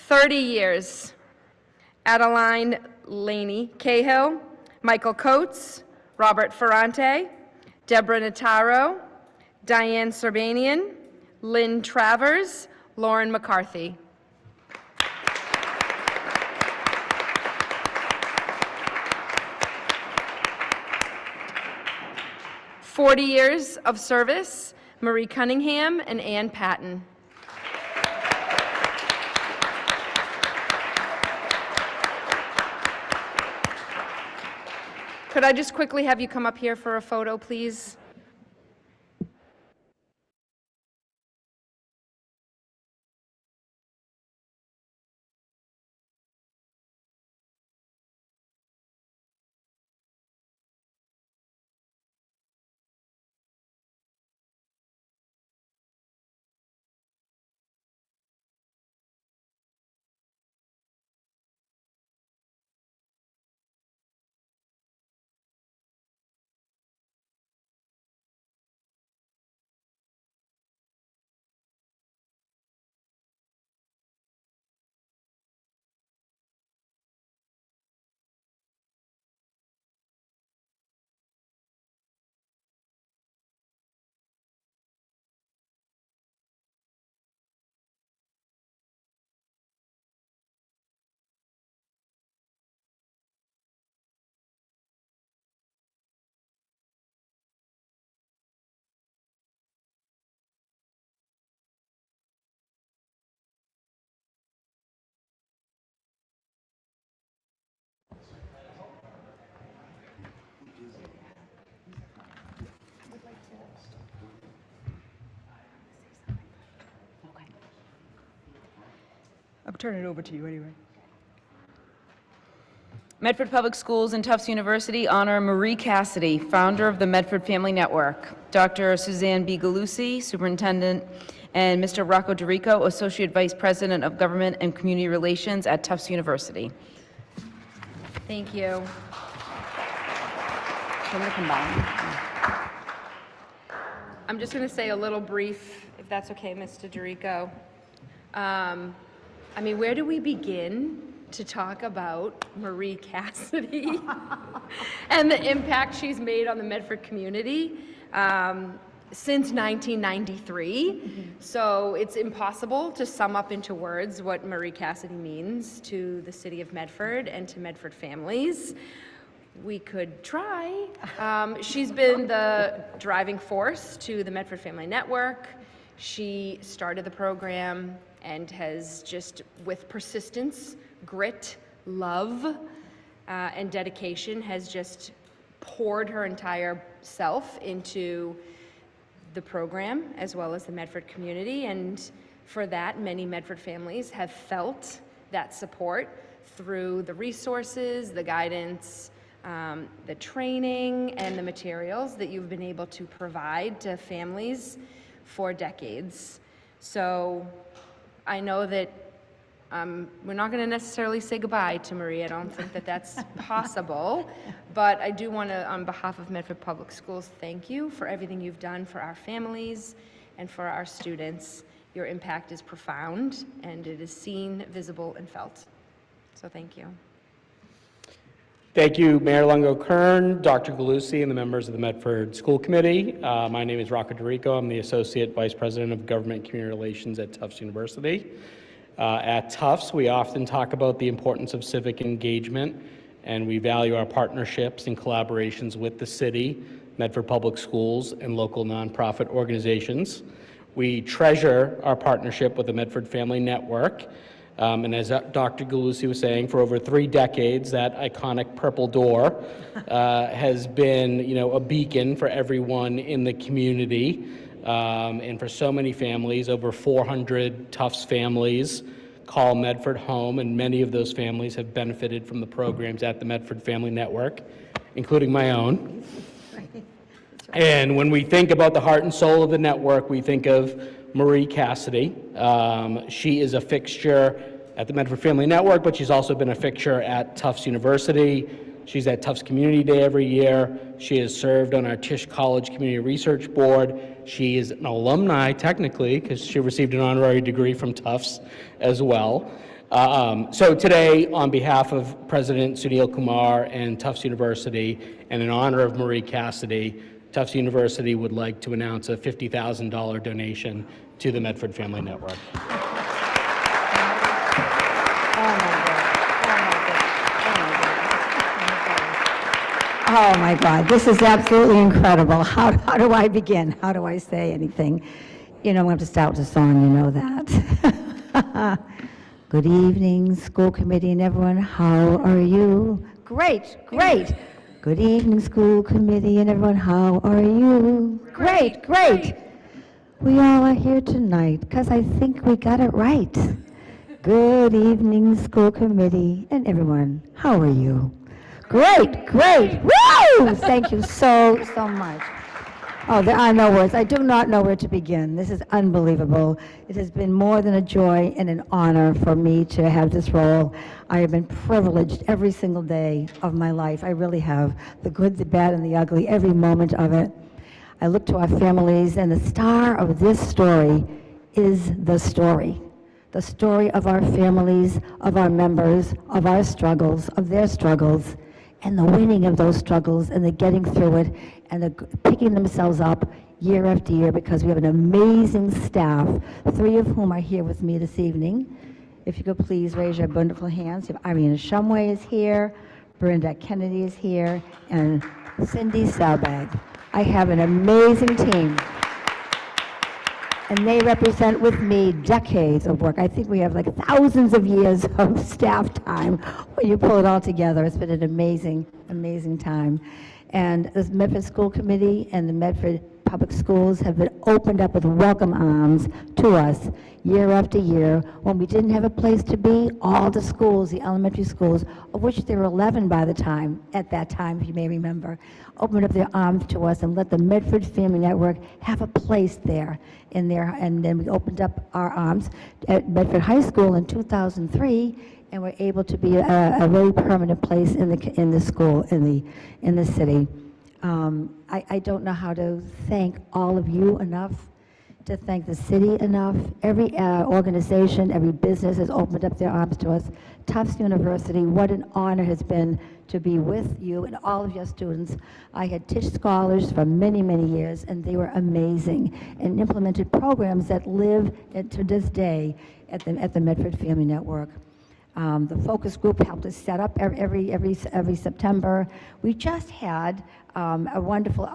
"30 years, Adeline Laney Cahill, Michael Coates, Robert Ferrante, Deborah Nataro, Diane Serbanian, Lynn Travers, Lauren McCarthy. "40 years of service, Marie Cunningham and Ann Patton. Could I just quickly have you come up here for a photo, please? I'll turn it over to you anyway. Medford Public Schools and Tufts University honor Marie Cassidy, founder of the Medford Family Network, Dr. Suzanne B. Galusi, superintendent, and Mr. Rocco DeRico, associate vice president of government and community relations at Tufts University. Thank you. Can we combine? I'm just going to say a little brief, if that's okay, Mr. DeRico. I mean, where do we begin to talk about Marie Cassidy and the impact she's made on the Medford community since 1993? So it's impossible to sum up into words what Marie Cassidy means to the city of Medford and to Medford families. We could try. She's been the driving force to the Medford Family Network. She started the program and has just, with persistence, grit, love, and dedication, has just poured her entire self into the program as well as the Medford community. And for that, many Medford families have felt that support through the resources, the guidance, the training, and the materials that you've been able to provide to families for decades. So I know that we're not going to necessarily say goodbye to Marie. I don't think that that's possible. But I do want to, on behalf of Medford Public Schools, thank you for everything you've done for our families and for our students. Your impact is profound, and it is seen, visible, and felt. So thank you. Thank you, Mayor Lungo-Kern, Dr. Galusi, and the members of the Medford School Committee. My name is Rocco DeRico. I'm the Associate Vice President of Government and Community Relations at Tufts University. At Tufts, we often talk about the importance of civic engagement, and we value our partnerships and collaborations with the city, Medford Public Schools, and local nonprofit organizations. We treasure our partnership with the Medford Family Network. And as Dr. Galusi was saying, for over 3 decades, that iconic purple door has been, a beacon for everyone in the community. And for so many families, over 400 Tufts families call Medford home, and many of those families have benefited from the programs at the Medford Family Network, including my own. And when we think about the heart and soul of the network, we think of Marie Cassidy. She is a fixture at the Medford Family Network, but she's also been a fixture at Tufts University. She's at Tufts Community Day every year. She has served on our Tisch College Community Research Board. She is an alumni, technically, because she received an honorary degree from Tufts as well. So today, on behalf of President Sunil Kumar and Tufts University, and in honor of Marie Cassidy, Tufts University would like to announce a $50,000 donation to the Medford Family Network. Oh my God, this is absolutely incredible. How do I begin? How do I say anything? I'm going to have to start with a song, you know that. Good evening, school committee and everyone, how are you? Great. Good evening, school committee and everyone, how are you? Great. We all are here tonight because I think we got it right. Good evening, school committee and everyone, how are you? Great. Woo! Thank you so much. Oh, there are no words. I do not know where to begin. This is unbelievable. It has been more than a joy and an honor for me to have this role. I have been privileged every single day of my life. I really have. The good, the bad, and the ugly, every moment of it. I look to our families, and the star of this story is the story. The story of our families, of our members, of our struggles, of their struggles, and the winning of those struggles, and the getting through it, and the picking themselves up year after year, because we have an amazing staff, 3 of whom are here with me this evening. If you could please raise your wonderful hands. Irina Shumway is here, Bernadette Kennedy is here, and Cindy Selbag. I have an amazing team. And they represent with me decades of work. I think we have like thousands of years of staff time when you pull it all together. It's been an amazing time. And the Medford School Committee and the Medford Public Schools have been opened up with welcome arms to us year after year. When we didn't have a place to be, all the schools, the elementary schools, of which there were 11 at that time, if you may remember, opened up their arms to us and let the Medford Family Network have a place there. And then we opened up our arms at Medford High School in 2003, and we're able to be a very permanent place in the school, in the city. I don't know how to thank all of you enough, to thank the city enough. Every organization, every business has opened up their arms to us. Tufts University, what an honor has been to be with you and all of your students. I had Tisch scholars for many, many years, and they were amazing and implemented programs that live to this day at the Medford Family Network. The focus group helped us set up every September. We just had a wonderful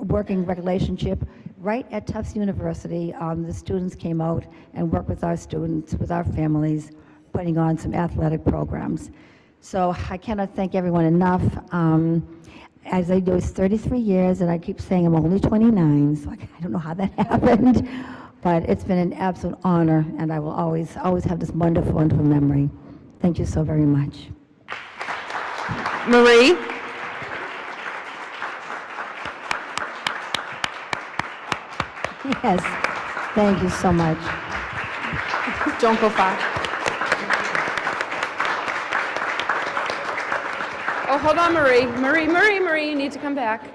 working relationship right at Tufts University. The students came out and worked with our students, with our families, putting on some athletic programs. So I cannot thank everyone enough. As I do, it's 33 years, and I keep saying I'm only 29, so I don't know how that happened. But it's been an absolute honor, and I will always have this wonderful memory. Thank you so very much. Marie? Yes, thank you so much. Don't go far. Oh, hold on, Marie. Marie, you need to come back.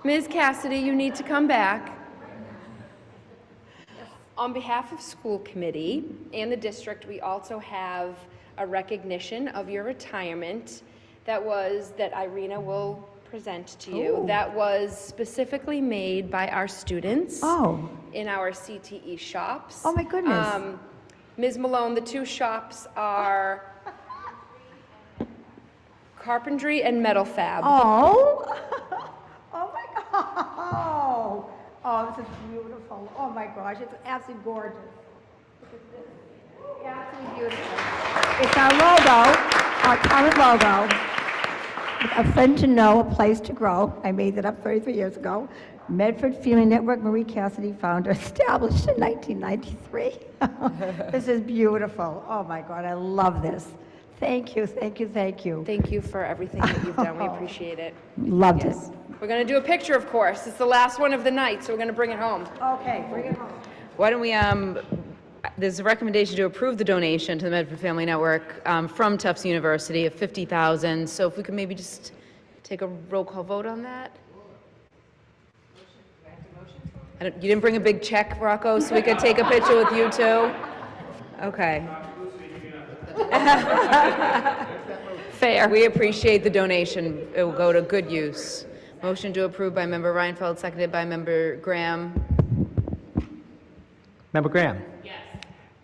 Ms. Cassidy, you need to come back. On behalf of school committee and the district, we also have a recognition of your retirement that Irina will present to you. Ooh. That was specifically made by our students in our CTE shops. Oh my goodness. Ms. Malone, the 2 shops are carpentry and metal fab. Oh my God. Oh, this is beautiful. Oh my gosh, it's absolutely gorgeous. Look at this. Absolutely beautiful. It's our logo, our current logo. A friend to know, a place to grow. I made that up 33 years ago. Medford Family Network, Marie Cassidy, founder, established in 1993. This is beautiful. Oh my God, I love this. Thank you, thank you, thank you. Thank you for everything that you've done. We appreciate it. Loved it. We're going to do a picture, of course. It's the last one of the night, so we're going to bring it home. Okay, bring it home. Why don't we, there's a recommendation to approve the donation to the Medford Family Network from Tufts University of $50,000. So if we could maybe just take a roll call vote on that? You didn't bring a big check, Rocco, so we could take a picture with you too? Okay. Fair. We appreciate the donation. It will go to good use. Motion to approve by Member Reinfeld, seconded by Member Graham. Member Graham? Yes.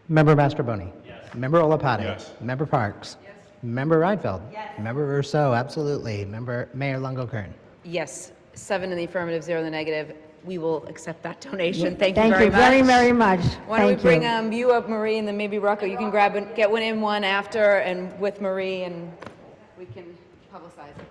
Member Mastroboni? Yes. Member Olopati? Yes. Member Parks? Yes. Member Reinfeld? Yes. Member Rousseau, absolutely. Mayor Longo-Kern? Yes. 7 in the affirmative, 0 in the negative. We will accept that donation. Thank you Thank very you much. very, very much. Why don't we Thank bring you. you up, Marie, and then maybe Rocco, you can grab and get one in one after and with Marie, and we can publicize it.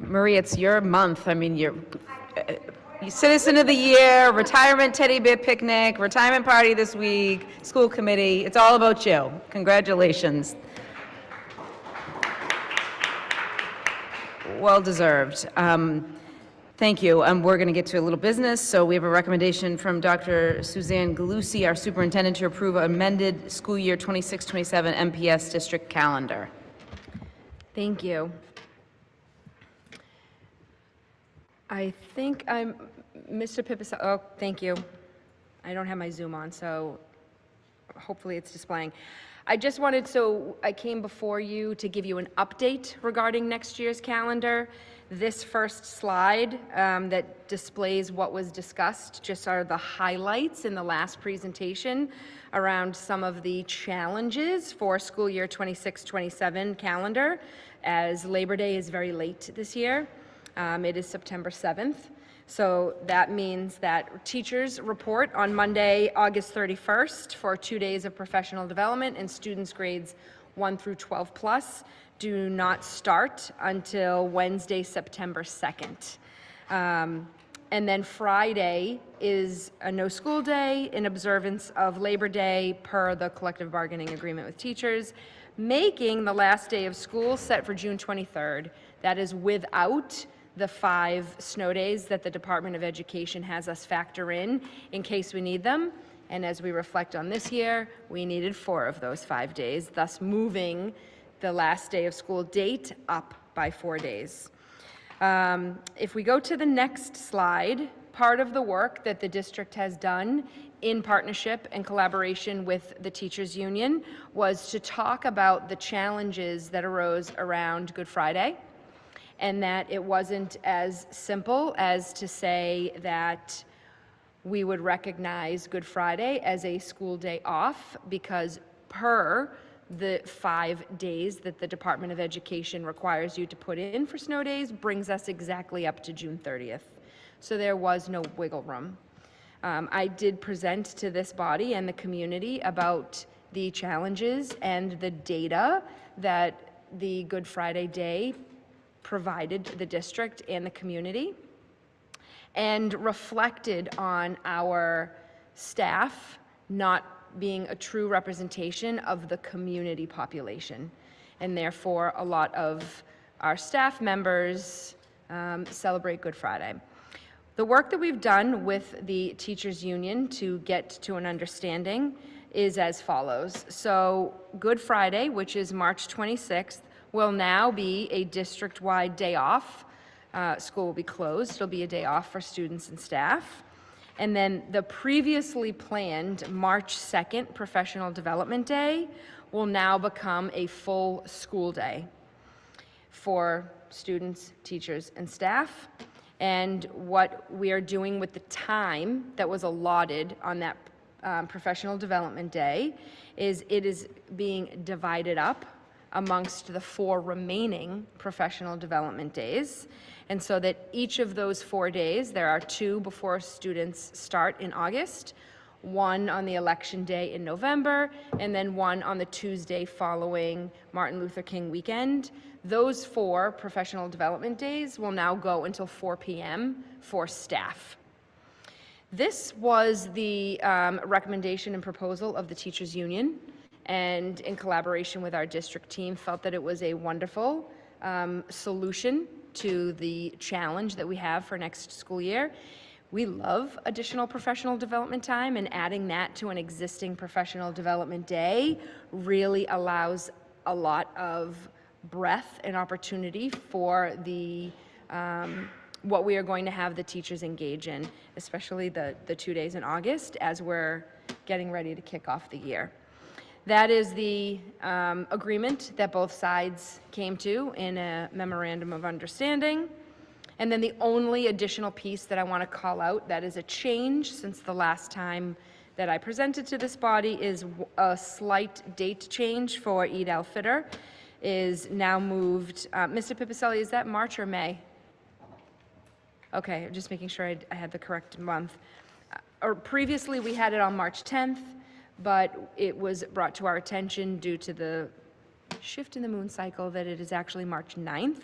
Marie, it's your month. I mean, you're Citizen of the Year, retirement teddy bear picnic, retirement party this week, school committee. It's all about you. Congratulations. Well deserved. Thank you. We're going to get to a little business. So we have a recommendation from Dr. Suzanne Galusi, our superintendent, to approve amended school year 26-27 MPS district calendar. Thank you. I think I'm, Mr. Pipis, oh, thank you. I don't have my Zoom on, so hopefully it's displaying. I just wanted, so I came before you to give you an update regarding next year's calendar. This first slide that displays what was discussed just are the highlights in the last presentation around some of the challenges for school year 26-27 calendar, as Labor Day is very late this year. It is September 7th. So that means that teachers report on Monday, August 31st for 2 days of professional development, and students grades 1 through 12 plus do not start until Wednesday, September 2nd. And then Friday is a no school day in observance of Labor Day per the collective bargaining agreement with teachers, making the last day of school set for June 23rd. That is without the 5 snow days that the Department of Education has us factor in case we need them. And as we reflect on this year, we needed 4 of those 5 days, thus moving the last day of school date up by 4 days. If we go to the next slide, part of the work that the district has done in partnership and collaboration with the teachers union was to talk about the challenges that arose around Good Friday, and that it wasn't as simple as to say that we would recognize Good Friday as a school day off, because per the 5 days that the Department of Education requires you to put in for snow days brings us exactly up to June 30th. So there was no wiggle room. I did present to this body and the community about the challenges and the data that the Good Friday day provided the district and the community, and reflected on our staff not being a true representation of the community population. And therefore, a lot of our staff members celebrate Good Friday. The work that we've done with the teachers union to get to an understanding is as follows. So Good Friday, which is March 26th, will now be a district-wide day off. School will be closed. It'll be a day off for students and staff. And then the previously planned March 2nd Professional Development Day will now become a full school day for students, teachers, and staff. And what we are doing with the time that was allotted on that Professional Development Day is it is being divided up amongst the 4 remaining professional development days. And so that each of those 4 days, there are 2 before students start in August, 1 on the election day in November, and then 1 on the Tuesday following Martin Luther King weekend. Those 4 professional development days will now go until 4 p.m. for staff. This was the recommendation and proposal of the teachers union, and in collaboration with our district team, felt that it was a wonderful solution to the challenge that we have for next school year. We love additional professional development time, and adding that to an existing professional development day really allows a lot of breadth and opportunity for the what we are going to have the teachers engage in, especially the 2 days in August as we're getting ready to kick off the year. That is the agreement that both sides came to in a memorandum of understanding. And then the only additional piece that I want to call out that is a change since the last time that I presented to this body is a slight date change for Eid al-Fitr is now moved. Mr. Pipicelli, is that March or May? Okay, just making sure I had the correct month. Or previously we had it on March 10th, but it was brought to our attention due to the shift in the moon cycle that it is actually March 9th.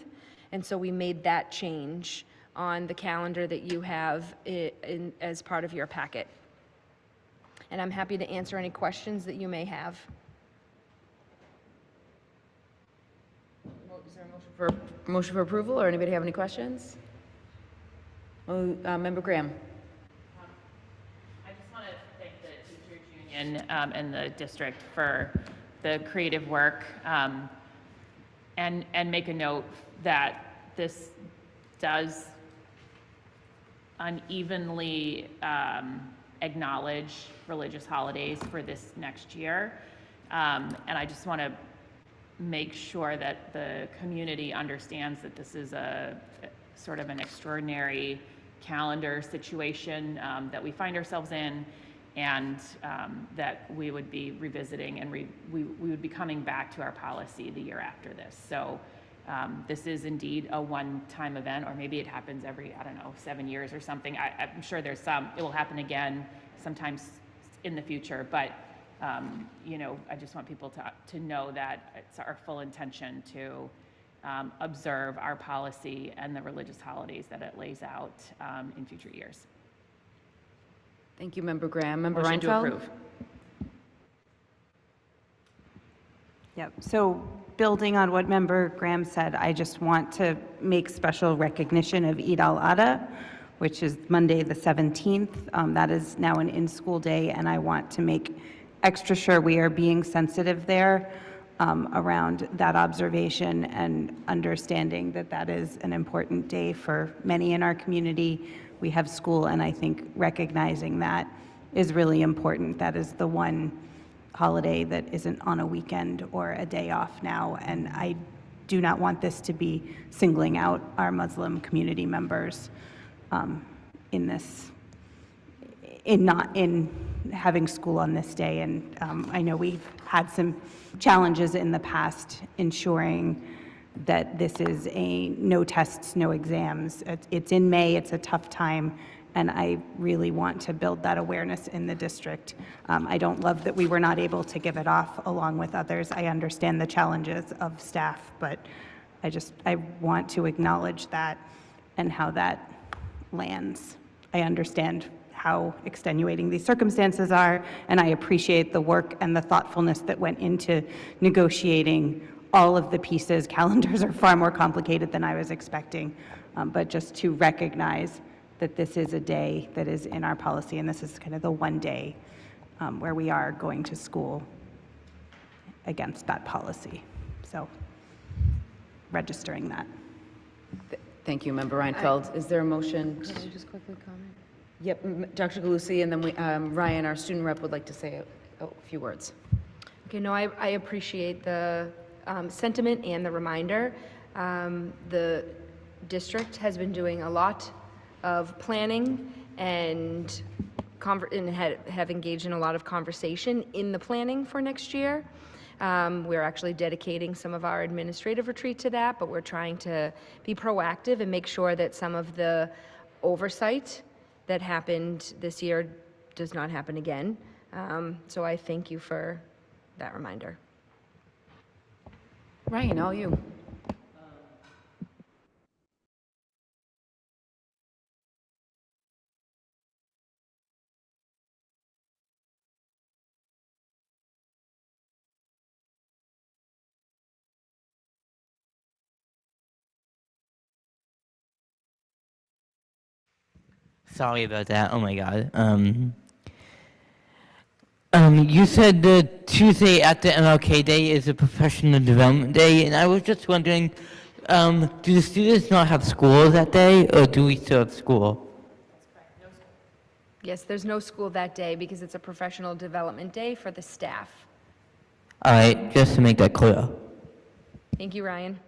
And so we made that change on the calendar that you have as part of your packet. And I'm happy to answer any questions that you may have. Is there a motion for approval, or anybody have any questions? Member Graham. I just want to thank the teachers union and the district for the creative work and make a note that this does unevenly acknowledge religious holidays for this next year. And I just want to make sure that the community understands that this is a sort of an extraordinary calendar situation that we find ourselves in, and that we would be revisiting and we would be coming back to our policy the year after this. So this is indeed a one-time event, or maybe it happens every, I don't know, 7 years or something. I'm sure there's it will happen again sometimes in the future, but you know, I just want people to know that it's our full intention to observe our policy and the religious holidays that it lays out in future years. Thank you, Member Graham. Member Motion to Reinfeldt? approve. Yep. So building on what Member Graham said, I just want to make special recognition of Eid al-Adha, which is Monday the 17th. That is now an in-school day, and I want to make extra sure we are being sensitive there around that observation and understanding that that is an important day for many in our community. We have school, and I think recognizing that is really important. That is the one holiday that isn't on a weekend or a day off now, and I do not want this to be singling out our Muslim community members in having school on this day. And I know we've had some challenges in the past ensuring that this is a no tests, no exams. It's in May, it's a tough time, and I really want to build that awareness in the district. I don't love that we were not able to give it off along with others. I understand the challenges of staff, but I want to acknowledge that and how that lands. I understand how extenuating these circumstances are, and I appreciate the work and the thoughtfulness that went into negotiating all of the pieces. Calendars are far more complicated than I was expecting, but just to recognize that this is a day that is in our policy, and this is kind of the one day where we are going to school against that policy. So registering that. Thank you, Member Reinfeld. Is there a motion? Could I just quickly comment? Yep, Dr. Galusi, and then Ryan, our student rep, would like to say a few words. Okay, no, I appreciate the sentiment and the reminder. The district has been doing a lot of planning and have engaged in a lot of conversation in the planning for next year. We're actually dedicating some of our administrative retreat to that, but we're trying to be proactive and make sure that some of the oversight that happened this year does not happen again. So I thank you for that reminder. Ryan, all you. Sorry about that. Oh my God. You said the Tuesday after MLK Day is a professional development day, and I was just wondering, do the students not have school that day, or do we still have school? Yes, there's no school that day because it's a professional development day for the staff. All right, just to make that clear. Thank you, Ryan.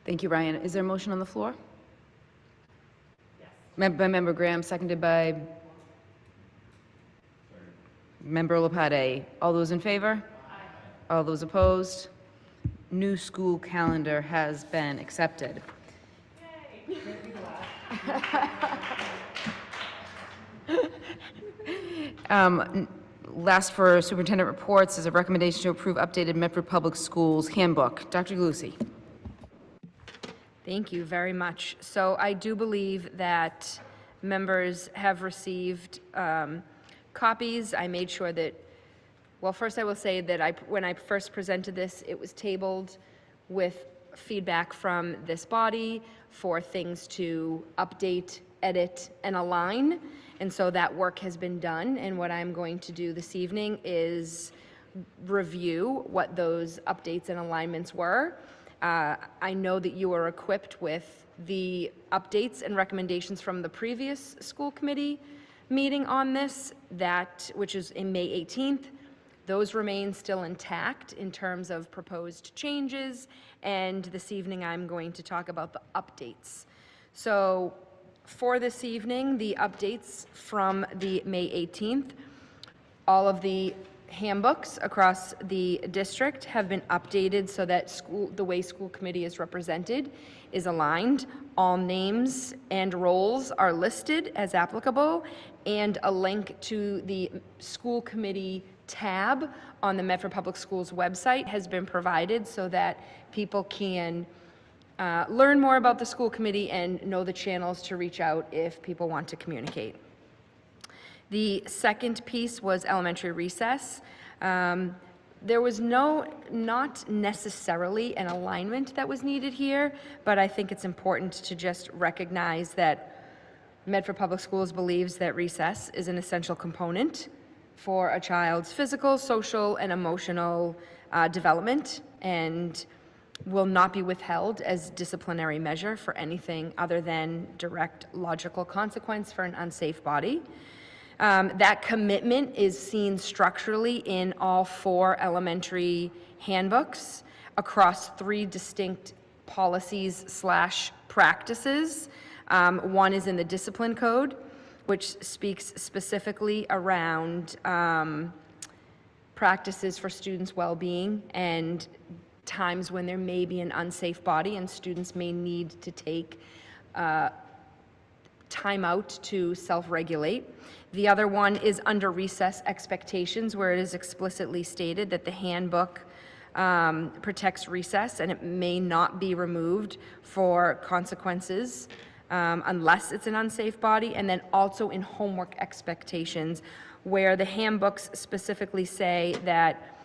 Thank you, Ryan. Is there a motion on the floor? Yes. By Member Graham, seconded by Member Olopade. All those in favor? Aye. All those opposed? New school calendar has been accepted. Last for superintendent reports is a recommendation to approve updated Medford Public Schools handbook. Dr. Galusi. Thank you very much. So I do believe that members have received copies. I made sure that, well, first I will say that when I first presented this, it was tabled with feedback from this body for things to update, edit, and align. And so that work has been done. And what I'm going to do this evening is review what those updates and alignments were. I know that you are equipped with the updates and recommendations from the previous school committee meeting on this, which is in May 18th. Those remain still intact in terms of proposed changes, and this evening I'm going to talk about the updates. So for this evening, the updates from the May 18th, all of the handbooks across the district have been updated so that the way school committee is represented is aligned. All names and roles are listed as applicable, and a link to the school committee tab on the Medford Public Schools website has been provided so that people can learn more about the school committee and know the channels to reach out if people want to communicate. The second piece was elementary recess. There was not necessarily an alignment that was needed here, but I think it's important to just recognize that Medford Public Schools believes that recess is an essential component for a child's physical, social, and emotional development, and will not be withheld as disciplinary measure for anything other than direct logical consequence for an unsafe body. That commitment is seen structurally in all 4 elementary handbooks across 3 distinct policies/practices. One is in the discipline code, which speaks specifically around practices for students' well-being and times when there may be an unsafe body and students may need to take time out to self-regulate. The other one is under recess expectations, where it is explicitly stated that the handbook protects recess and it may not be removed for consequences unless it's an unsafe body, and then also in homework expectations, where the handbooks specifically say that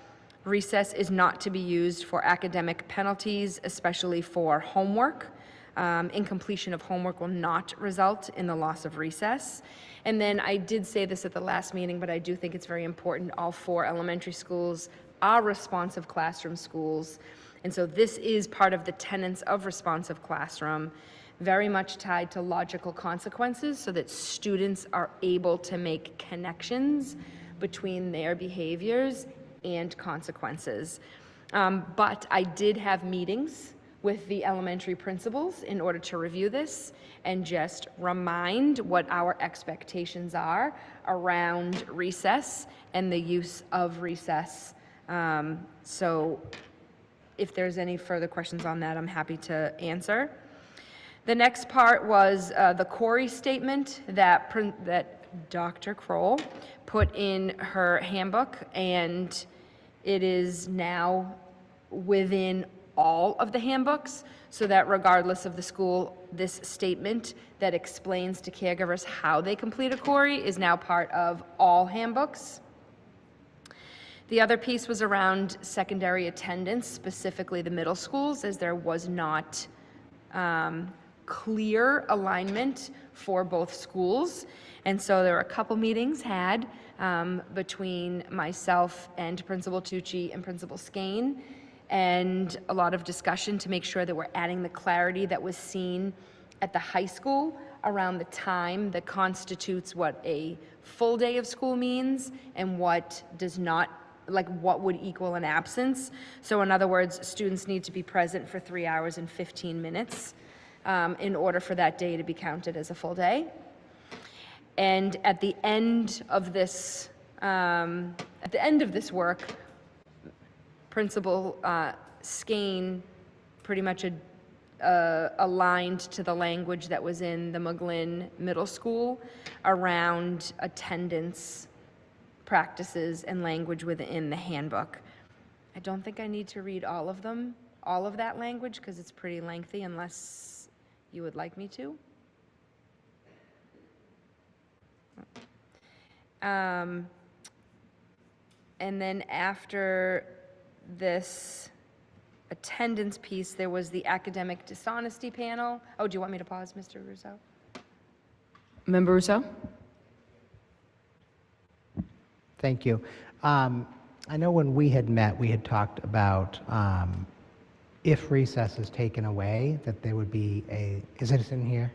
recess is not to be used for academic penalties, especially for homework. Incompletion of homework will not result in the loss of recess. And then I did say this at the last meeting, but I do think it's very important. All 4 elementary schools are responsive classroom schools. And so this is part of the tenets of responsive classroom, very much tied to logical consequences so that students are able to make connections between their behaviors and consequences. But I did have meetings with the elementary principals in order to review this and just remind what our expectations are around recess and the use of recess. So if there's any further questions on that, I'm happy to answer. The next part was the Corey statement that Dr. Kroll put in her handbook, and it is now within all of the handbooks, so that regardless of the school, this statement that explains to caregivers how they complete a CORI is now part of all handbooks. The other piece was around secondary attendance, specifically the middle schools, as there was not clear alignment for both schools. And so there were a couple meetings had between myself and Principal Tucci and Principal Skane, and a lot of discussion to make sure that we're adding the clarity that was seen at the high school around the time that constitutes what a full day of school means and what does not, like what would equal an absence. So in other words, students need to be present for 3 hours and 15 minutes in order for that day to be counted as a full day. And at the end of this, work, Principal Skane pretty much aligned to the language that was in the McGlynn Middle School around attendance practices and language within the handbook. I don't think I need to read all of them, all of that language, because it's pretty lengthy unless you would like me to. And then after this attendance piece, there was the academic dishonesty panel. Oh, do you want me to pause, Mr. Russo? Member Russo? Thank you. I know when we had met, we had talked about if recess is taken away, that there would be is it in here?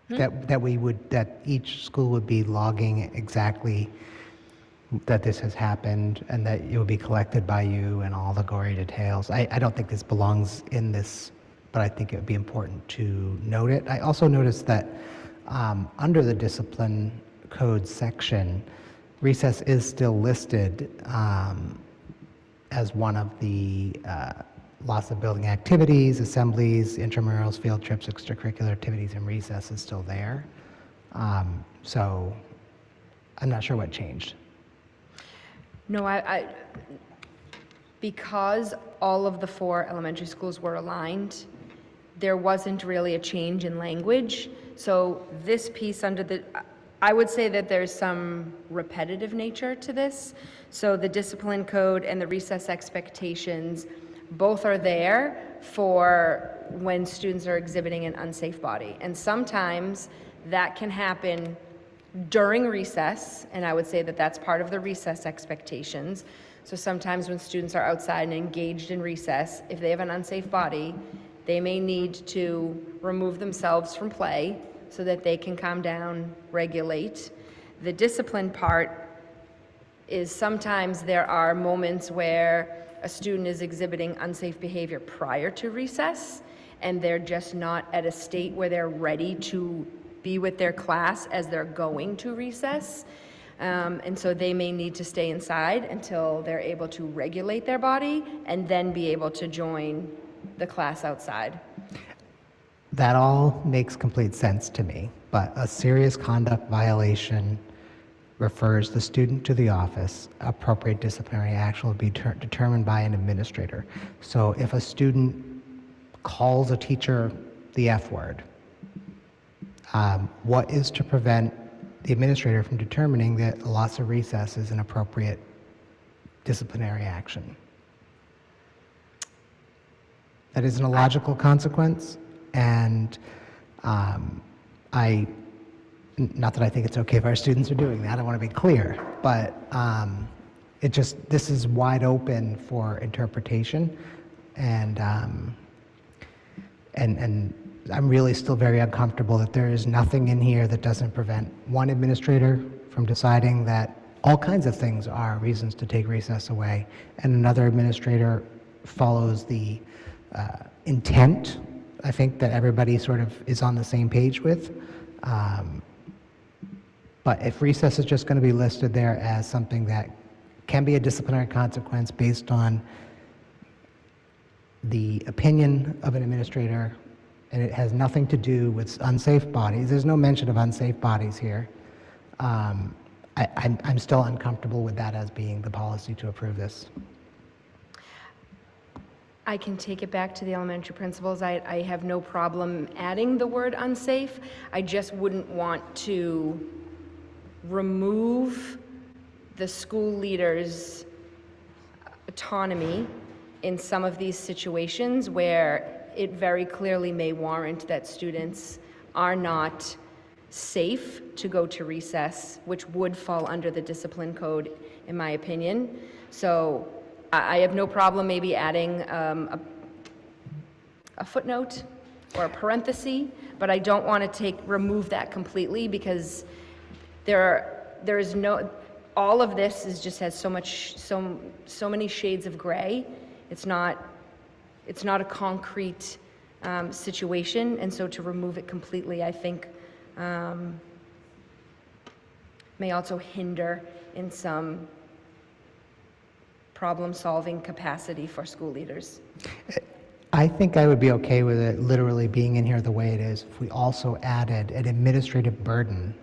That each school would be logging exactly that this has happened and that it will be collected by you and all the gory details. I don't think this belongs in this, but I think it would be important to note it. I also noticed that under the discipline code section, recess is still listed as one of the loss of building activities, assemblies, intramurals, field trips, extracurricular activities, and recess is still there. So I'm not sure what changed. No, because all of the 4 elementary schools were aligned, there wasn't really a change in language. So this piece I would say that there's some repetitive nature to this. So the discipline code and the recess expectations both are there for when students are exhibiting an unsafe body. And sometimes that can happen during recess, and I would say that that's part of the recess expectations. So sometimes when students are outside and engaged in recess, if they have an unsafe body, they may need to remove themselves from play so that they can calm down, regulate. The discipline part is sometimes there are moments where a student is exhibiting unsafe behavior prior to recess, and they're just not at a state where they're ready to be with their class as they're going to recess. And so they may need to stay inside until they're able to regulate their body and then be able to join the class outside. That all makes complete sense to me, but a serious conduct violation refers the student to the office. Appropriate disciplinary action will be determined by an administrator. So if a student calls a teacher the F word, What is to prevent the administrator from determining that a loss of recess is an appropriate disciplinary action? That isn't a logical consequence, and not that I think it's okay if our students are doing that, I want to be clear, but this is wide open for interpretation, and I'm really still very uncomfortable that there is nothing in here that doesn't prevent one administrator from deciding that all kinds of things are reasons to take recess away, and another administrator follows the intent, I think, that everybody sort of is on the same page with. But if recess is just going to be listed there as something that can be a disciplinary consequence based on the opinion of an administrator, and it has nothing to do with unsafe bodies, there's no mention of unsafe bodies here, I'm still uncomfortable with that as being the policy to approve this. I can take it back to the elementary principals. I have no problem adding the word unsafe. I just wouldn't want to remove the school leader's autonomy in some of these situations where it very clearly may warrant that students are not safe to go to recess, which would fall under the discipline code, in my opinion. So I have no problem maybe adding a footnote or a parenthesis, but I don't want to remove that completely, because there is no, all of this just has so many shades of gray. It's not a concrete situation, and so to remove it completely, I think, may also hinder in some problem-solving capacity for school leaders. I think I would be okay with it literally being in here the way it is if we also added an administrative burden.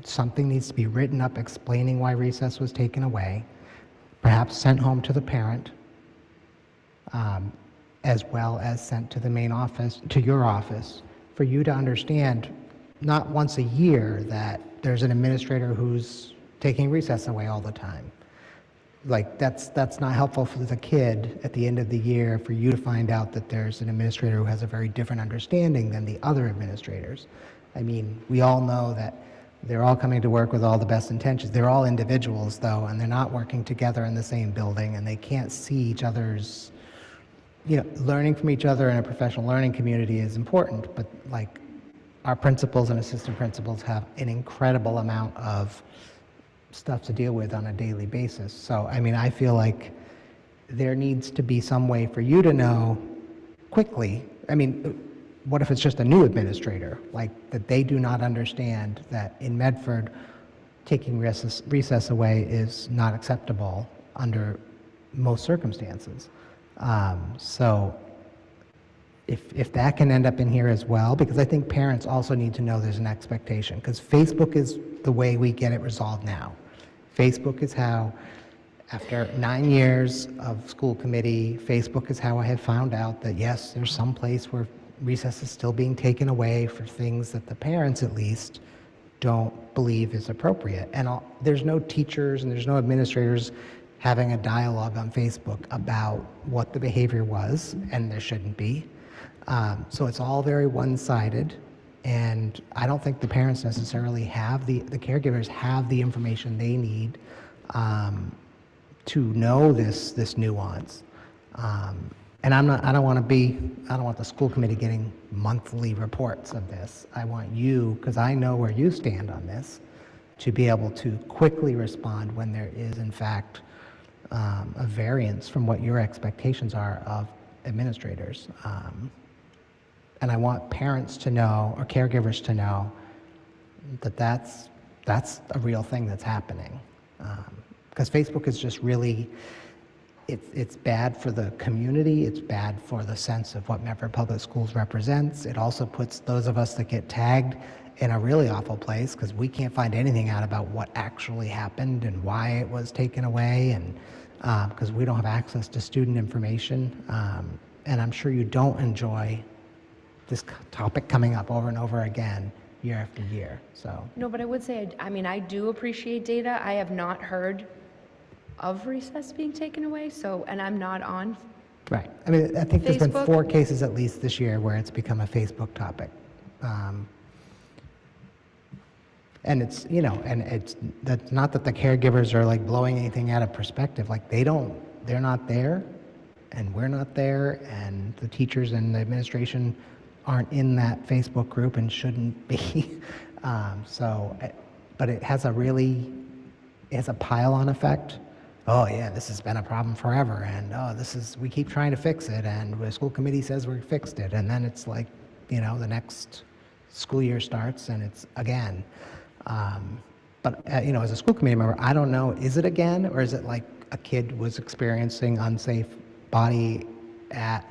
Something needs to be written up explaining why recess was taken away, perhaps sent home to the parent, as well as sent to the main office, to your office, for you to understand, not once a year, that there's an administrator who's taking recess away all the time. Like, that's not helpful for the kid at the end of the year, for you to find out that there's an administrator who has a very different understanding than the other administrators. I mean, we all know that they're all coming to work with all the best intentions. They're all individuals, though, and they're not working together in the same building, and they can't see each other's, learning from each other in a professional learning community is important, but like, our principals and assistant principals have an incredible amount of stuff to deal with on a daily basis. So, I mean, I feel like there needs to be some way for you to know quickly. I mean, what if it's just a new administrator, like that they do not understand that in Medford, taking recess away is not acceptable under most circumstances. So if that can end up in here as well, because I think parents also need to know there's an expectation, because Facebook is the way we get it resolved now. Facebook is how, after 9 years of school committee, Facebook is how I have found out that yes, there's some place where recess is still being taken away for things that the parents at least don't believe is appropriate. And there's no teachers and there's no administrators having a dialogue on Facebook about what the behavior was, and there shouldn't be. So it's all very one-sided, and I don't think the parents necessarily have, the caregivers have the information they need to know this nuance. And I don't want the school committee getting monthly reports of this. I want you, because I know where you stand on this, to be able to quickly respond when there is, in fact, a variance from what your expectations are of administrators. And I want parents to know, or caregivers to know, that that's a real thing that's happening. Because Facebook is just really, it's bad for the community, it's bad for the sense of what Medford Public Schools represents. It also puts those of us that get tagged in a really awful place, because we can't find anything out about what actually happened and why it was taken away, and because we don't have access to student information. And I'm sure you don't enjoy this topic coming up over and over again, year after year, so. No, but I would say, I mean, I do appreciate data. I have not heard of recess being taken away, so, and I'm not on. Right. I mean, I think there's been Facebook? 4 cases at least this year where it's become a Facebook topic. And it's, you know, and it's that's not that the caregivers are like blowing anything out of perspective. Like they're not there, and we're not there, and the teachers and the administration aren't in that Facebook group and shouldn't be. But it has a pile-on effect. Oh yeah, this has been a problem forever, and we keep trying to fix it, and the school committee says we fixed it, and then it's like, you know, the next school year starts and it's again. But you know, as a school committee member, I don't know, is it again, or is it like a kid was experiencing unsafe body at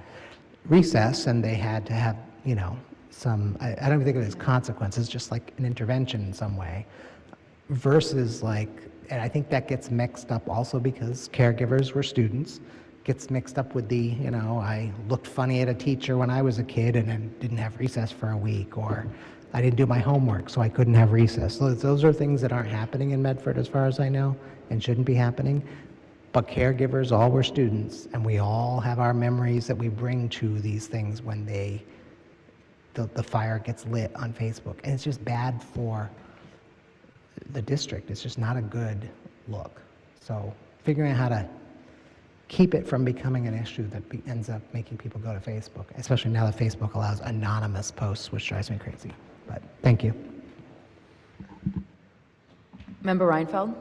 recess and they had to have, you know, I don't even think of it as consequences, just like an intervention in some way, versus like, and I think that gets mixed up also because caregivers were students, gets mixed up with the, you know, I looked funny at a teacher when I was a kid and then didn't have recess for a week, or I didn't do my homework, so I couldn't have recess. So those are things that aren't happening in Medford as far as I know, and shouldn't be happening. But caregivers all were students, and we all have our memories that we bring to these things when the fire gets lit on Facebook. And it's just bad for the district. It's just not a good look. So figuring out how to keep it from becoming an issue that ends up making people go to Facebook, especially now that Facebook allows anonymous posts, which drives me crazy. But thank you. Member Reinfeld?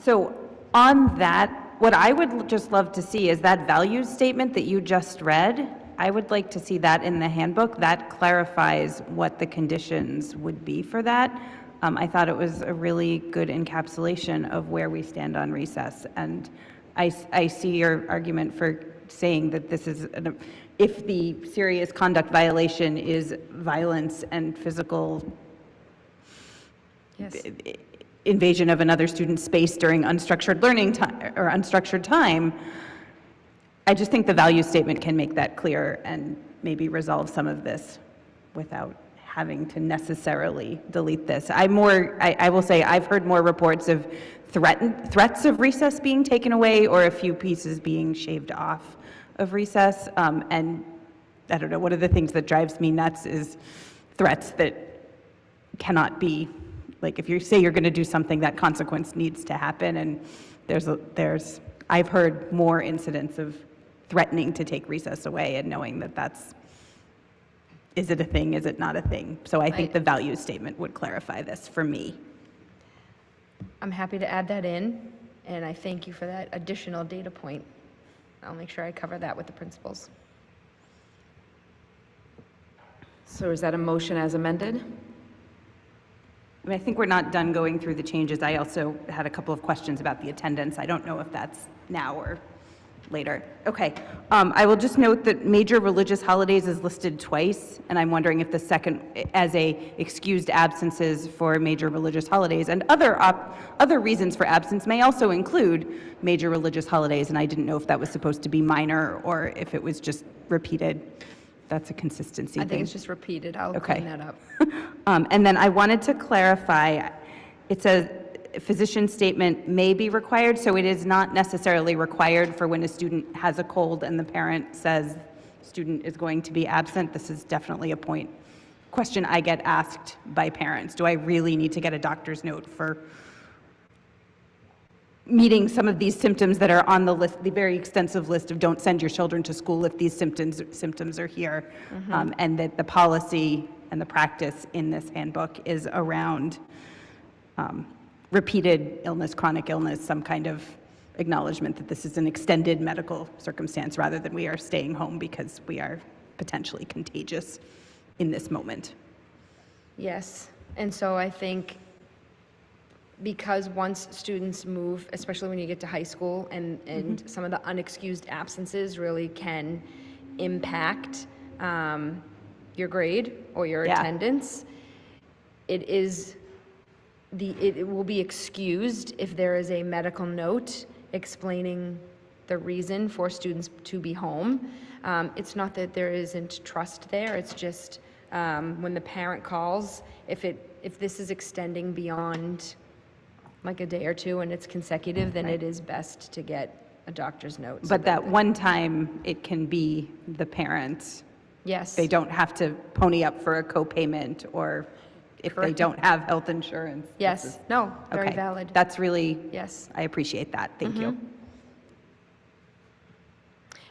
So on that, what I would just love to see is that values statement that you just read. I would like to see that in the handbook. That clarifies what the conditions would be for that. I thought it was a really good encapsulation of where we stand on recess. And I see your argument for saying that this is, if the serious conduct violation is violence and physical invasion of another student's space during unstructured learning time or unstructured time, I just think the value statement can make that clear and maybe resolve some of this without having to necessarily delete this. I will say I've heard more reports of threats of recess being taken away or a few pieces being shaved off of recess. And I don't know, one of the things that drives me nuts is threats that cannot be, like if you say you're going to do something, that consequence needs to happen. And I've heard more incidents of threatening to take recess away and knowing that is it a thing, is it not a thing? So I think the values statement would clarify this for me. I'm happy to add that in, and I thank you for that additional data point. I'll make sure I cover that with the principals. So is that a motion as amended? I mean, I think we're not done going through the changes. I also had a couple of questions about the attendance. I don't know if that's now or later. Okay. I will just note that major religious holidays is listed twice, and I'm wondering if the second, as a excused absences for major religious holidays, and other reasons for absence may also include major religious holidays, and I didn't know if that was supposed to be minor or if it was just repeated. That's a consistency thing. I think it's just repeated. I'll clean that up. And then I wanted to clarify, it says physician statement may be required, so it is not necessarily required for when a student has a cold and the parent says student is going to be absent. This is definitely a question I get asked by parents. Do I really need to get a doctor's note for meeting some of these symptoms that are on the list, the very extensive list of don't send your children to school if these symptoms are here, and that the policy and the practice in this handbook is around repeated illness, chronic illness, some kind of acknowledgement that this is an extended medical circumstance rather than we are staying home because we are potentially contagious in this moment. Yes, and so I think because once students move, especially when you get to high school, and some of the unexcused absences really can impact your grade or your attendance, it will be excused if there is a medical note explaining the reason for students to be home. It's not that there isn't trust there, it's just when the parent calls, if this is extending beyond like a day or two and it's consecutive, then it is best to get a doctor's note. so But that one time, it can be the parents. Yes. They don't have to pony up for a co-payment, or if they Correct. don't have health insurance. Yes, no, very Okay. valid. That's really, Yes. I appreciate that. Thank you.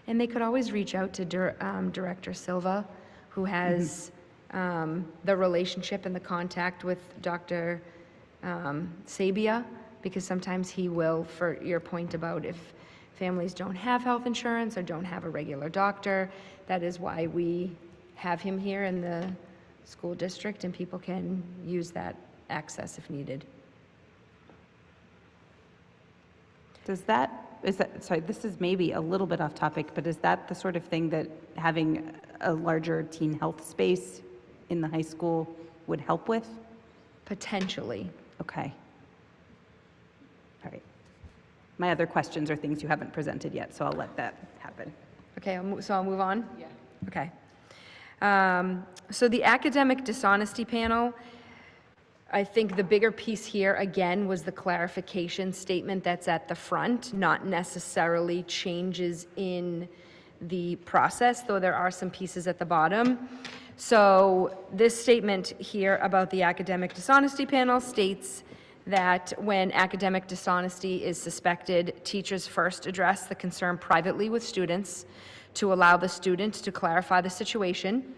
And they could always reach out to Director Silva, who has the relationship and the contact with Dr. Sabia, because sometimes he will, for your point about if families don't have health insurance or don't have a regular doctor, that is why we have him here in the school district, and people can use that access if needed. Sorry, this is maybe a little bit off topic, but is that the sort of thing that having a larger teen health space in the high school would help with? Potentially. Okay. All right. My other questions are things you haven't presented yet, so I'll let that happen. Okay, so I'll move on? Yeah. Okay. So the academic dishonesty panel, I think the bigger piece here, again, was the clarification statement that's at the front, not necessarily changes in the process, though there are some pieces at the bottom. So this statement here about the academic dishonesty panel states that when academic dishonesty is suspected, teachers first address the concern privately with students to allow the student to clarify the situation.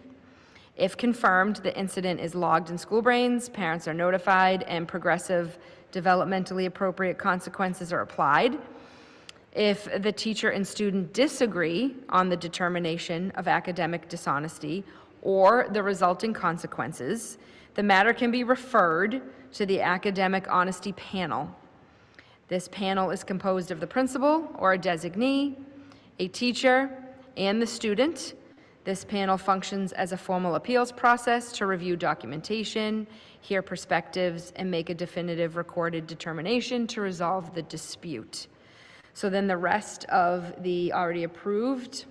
If confirmed, the incident is logged in school brains, parents are notified, and progressive, developmentally appropriate consequences are applied. If the teacher and student disagree on the determination of academic dishonesty or the resulting consequences, the matter can be referred to the academic honesty panel. This panel is composed of the principal or a designee, a teacher, and the student. This panel functions as a formal appeals process to review documentation, hear perspectives, and make a definitive recorded determination to resolve the dispute. So then the rest of the already approved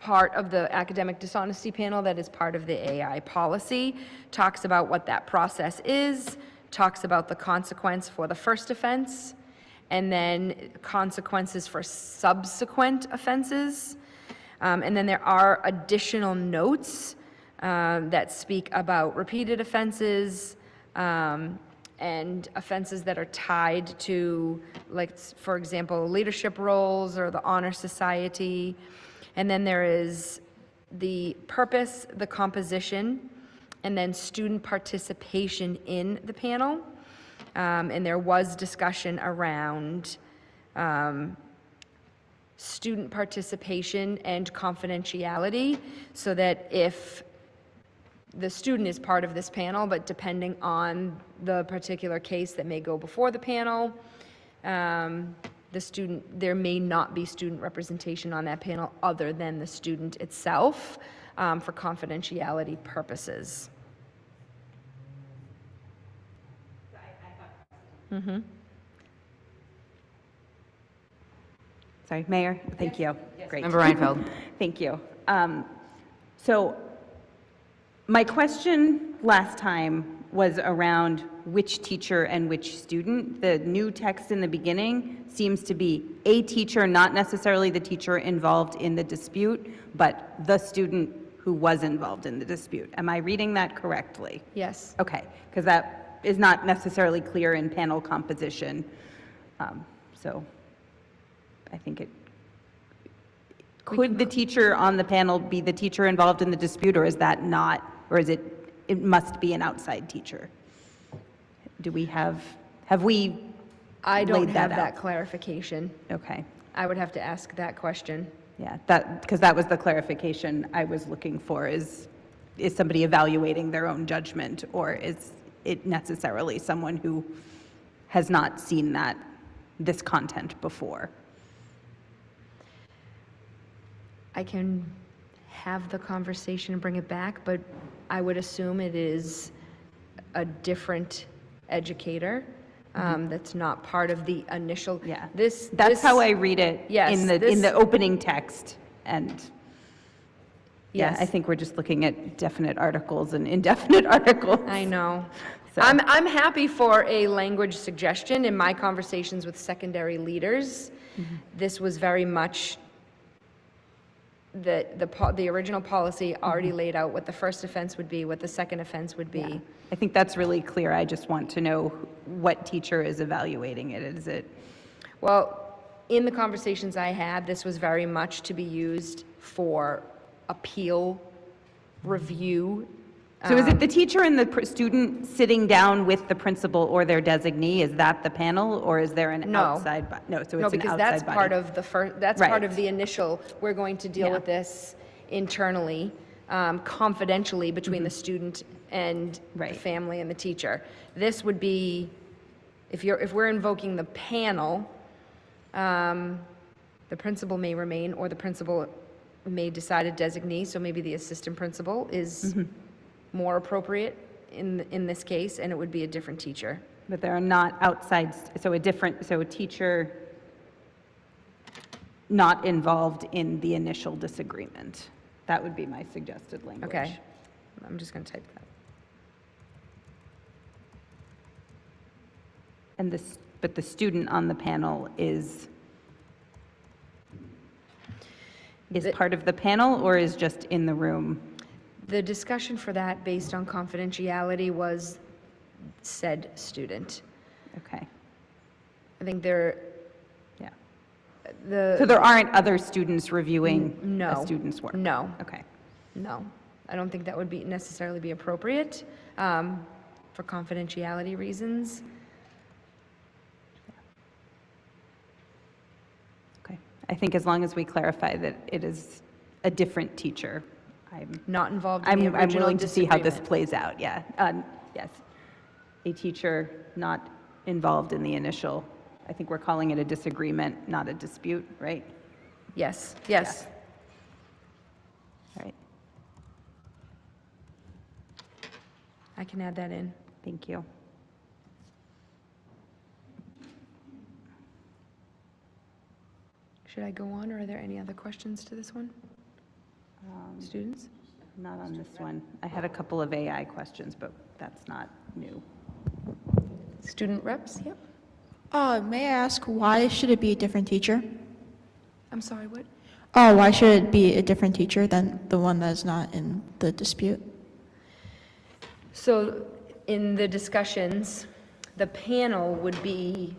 part of the academic dishonesty panel that is part of the AI policy talks about what that process is, talks about the consequence for the first offense, and then consequences for subsequent offenses. And then there are additional notes that speak about repeated offenses and offenses that are tied to, like, for example, leadership roles or the honor society. And then there is the purpose, the composition, and then student participation in the panel. And there was discussion around student participation and confidentiality, so that if the student is part of this panel, but depending on the particular case that may go before the panel, there may not be student representation on that panel other than the student itself for confidentiality purposes. Mm-hmm. Sorry, Mayor, thank you. Great. Member Reinfeld. Thank you. So my question last time was around which teacher and which student. The new text in the beginning seems to be a teacher, not necessarily the teacher involved in the dispute, but the student who was involved in the dispute. Am I reading that correctly? Yes. Okay, because that is not necessarily clear in panel composition. So I think it, could the teacher on the panel be the teacher involved in the dispute, or is that not, or is it must be an outside teacher? Do we have we I don't laid have out? that clarification. Okay. I would have to ask that question. Yeah, because that was the clarification I was looking for, is somebody evaluating their own judgment, or is it necessarily someone who has not seen this content before? I can have the conversation and bring it back, but I would assume it is a different educator That's not part of the initial. Yeah. This. That's how I read it Yes, in the this- opening text. And yeah, Yes. I think we're just looking at definite articles and indefinite articles. I know. So- I'm happy for a language suggestion. In my conversations with secondary leaders, this was very much the original policy already laid out what the first offense would be, what the second offense would be. Yeah. I think that's really clear. I just want to know what teacher is evaluating it. Is it? Well, in the conversations I had, this was very much to be used for appeal, review. So is it the teacher and the student sitting down with the principal or their designee? Is that the panel, or is there an No. outside? No, so it's No, an because outside that's body. part of the first, that's Right. part of the initial, we're going to deal Yeah. with this internally, confidentially between Mm-hmm. the student and the family and the teacher. This would be, if we're invoking the panel, the principal may remain, or the principal may decide a designee, so maybe the assistant principal is Mm-hmm. more appropriate in this case, and it would be a different teacher. But there are not outside, so a teacher not involved in the initial disagreement. That would be my suggested language. Okay, I'm just going to type that. And but the student on the panel is part of the panel, or is just in the room? The discussion for that, based on confidentiality, was said student. Okay. I think there, Yeah. the. So there aren't other students reviewing No. a student's work? No. Okay. No, I don't think that would be necessarily be appropriate for confidentiality reasons. Okay. I think as long as we clarify that it is a different teacher, I'm not involved in the I'm original willing to see how this disagreement. plays out, yeah. Yes. A teacher not involved in the initial, I think we're calling it a disagreement, not a dispute, right? Yes, yes. All right, I can add that in. thank you. Should I go on, or are there any other questions to this one? Students? Not on this one. I had a couple of AI questions, but that's not new. Student reps, yep. May I ask, why should it be a different teacher? I'm sorry, what? Why should it be a different teacher than the one that's not in the dispute? So in the discussions, the panel would be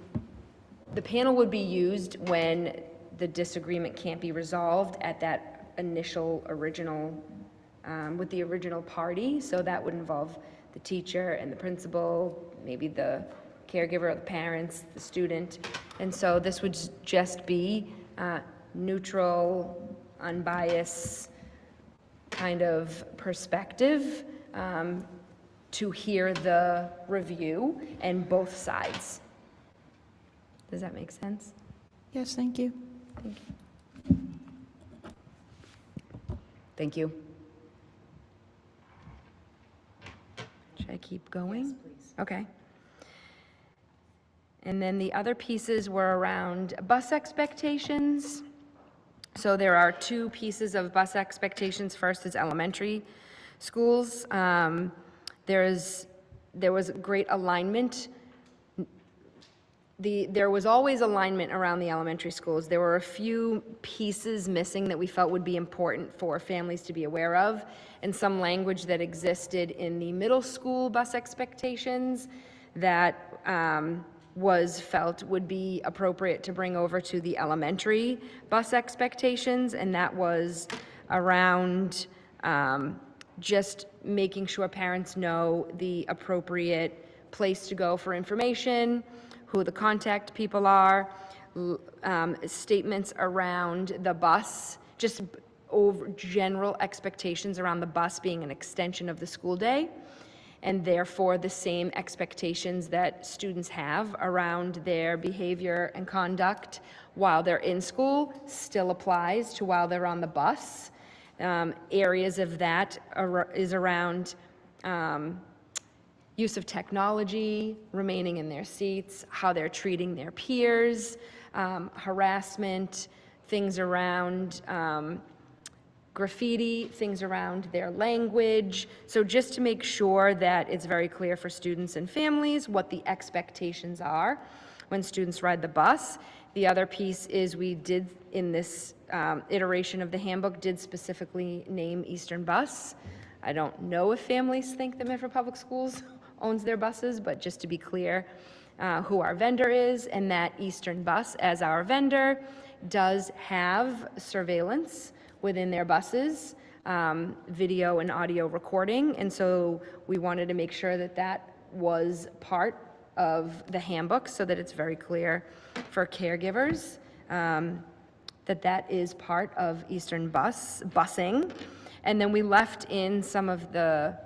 used when the disagreement can't be resolved at that initial original, with the original party. So that would involve the teacher and the principal, maybe the caregiver or the parents, the student. And so this would just be neutral, unbiased kind of perspective to hear the review and both sides. Does that make sense? Yes, thank you. Thank you. Thank you. Should I keep going? Yes, please. Okay. And then the other pieces were around bus expectations. So there are two pieces of bus expectations. First is elementary schools. There was great alignment. There was always alignment around the elementary schools. There were a few pieces missing that we felt would be important for families to be aware of, and some language that existed in the middle school bus expectations that was felt would be appropriate to bring over to the elementary bus expectations, and that was around just making sure parents know the appropriate place to go for information, who the contact people are, statements around the bus, just over general expectations around the bus being an extension of the school day, and therefore the same expectations that students have around their behavior and conduct while they're in school still applies to while they're on the bus. Areas of that is around use of technology, remaining in their seats, how they're treating their peers, harassment, things around graffiti, things around their language. So just to make sure that it's very clear for students and families what the expectations are when students ride the bus. The other piece is we did, in this iteration of the handbook, did specifically name Eastern Bus. I don't know if families think that Medford Public Schools owns their buses, but just to be clear who our vendor is, and that Eastern Bus, as our vendor, does have surveillance within their buses, video and audio recording, and so we wanted to make sure that that was part of the handbook so that it's very clear for caregivers that that is part of Eastern busing. And then we left in some of the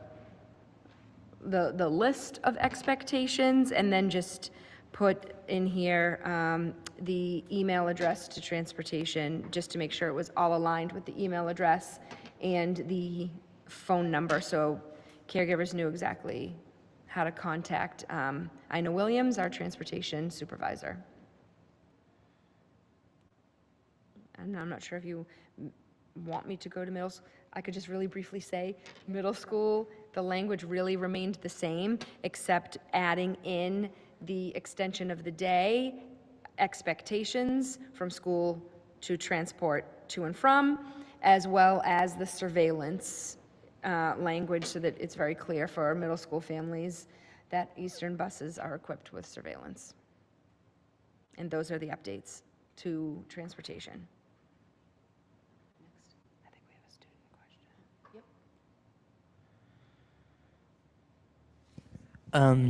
list of expectations, and then just put in here the email address to transportation, just to make sure it was all aligned with the email address and the phone number, so caregivers knew exactly how to contact Ina Williams, our transportation supervisor. And I'm not sure if you want me to go to middle school. I could just really briefly say, middle school, the language really remained the same, except adding in the extension of the day, expectations from school to transport to and from, as well as the surveillance language, so that it's very clear for our middle school families that Eastern buses are equipped with surveillance. And those are the updates to transportation. Next, I think we have a student question.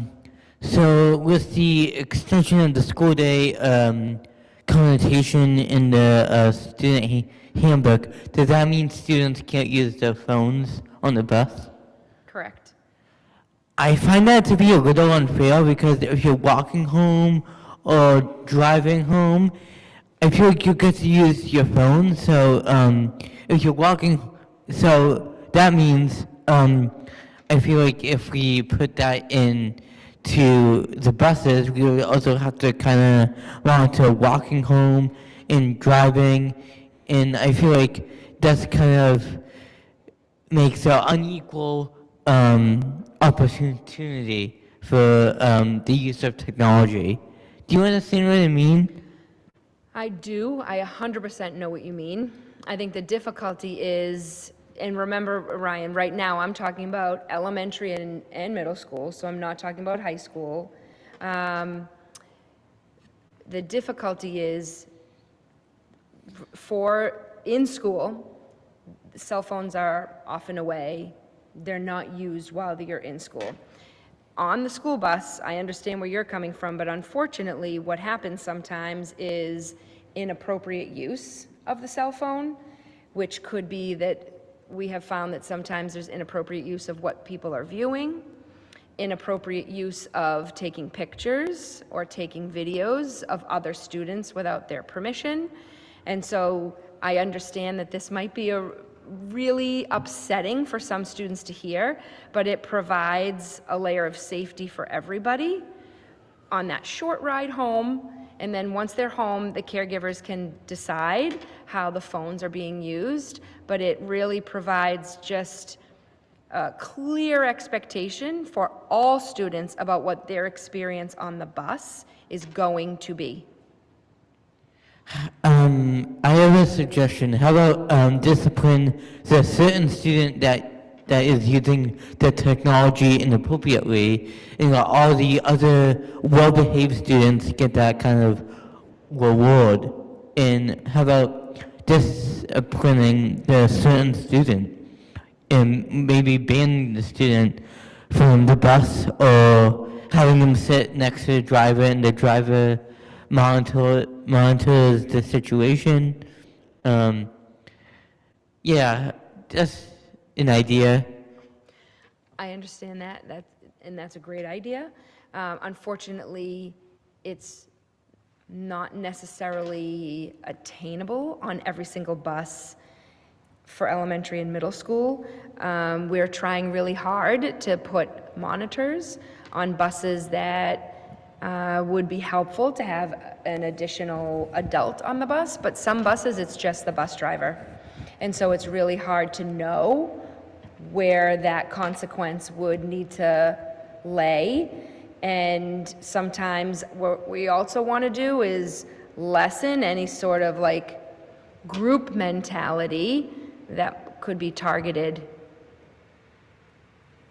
Yep. So with the extension of the school day connotation in the student handbook, does that mean students can't use their phones on the bus? Correct. I find that to be a little unfair, because if you're walking home or driving home, I feel like you get to use your phone. So if you're walking, so that means I feel like if we put that in to the buses, we would also have to kind of monitor walking home and driving, and I feel like that's kind of makes an unequal opportunity for the use of technology. Do you understand what I mean? I do. I 100% know what you mean. I think the difficulty is, and remember, Ryan, right now I'm talking about elementary and middle school, so I'm not talking about high school. The difficulty is in school, cell phones are often away. They're not used while you're in school. On the school bus, I understand where you're coming from, but unfortunately, what happens sometimes is inappropriate use of the cell phone, which could be that we have found that sometimes there's inappropriate use of what people are viewing, inappropriate use of taking pictures or taking videos of other students without their permission. And so I understand that this might be really upsetting for some students to hear, but it provides a layer of safety for everybody on that short ride home. And then once they're home, the caregivers can decide how the phones are being used, but it really provides just a clear expectation for all students about what their experience on the bus is going to be. I have a suggestion. How about discipline the certain student that is using the technology inappropriately, and all the other well-behaved students get that kind of reward? And how about disciplining the certain student and maybe banning the student from the bus, or having them sit next to the driver and the driver monitors the situation? Yeah, just an idea. I understand that, and that's a great idea. Unfortunately, it's not necessarily attainable on every single bus for elementary and middle school. We're trying really hard to put monitors on buses that would be helpful to have an additional adult on the bus, but some buses, it's just the bus driver. And so it's really hard to know where that consequence would need to lay. And sometimes what we also want to do is lessen any sort of like group mentality that could be targeted.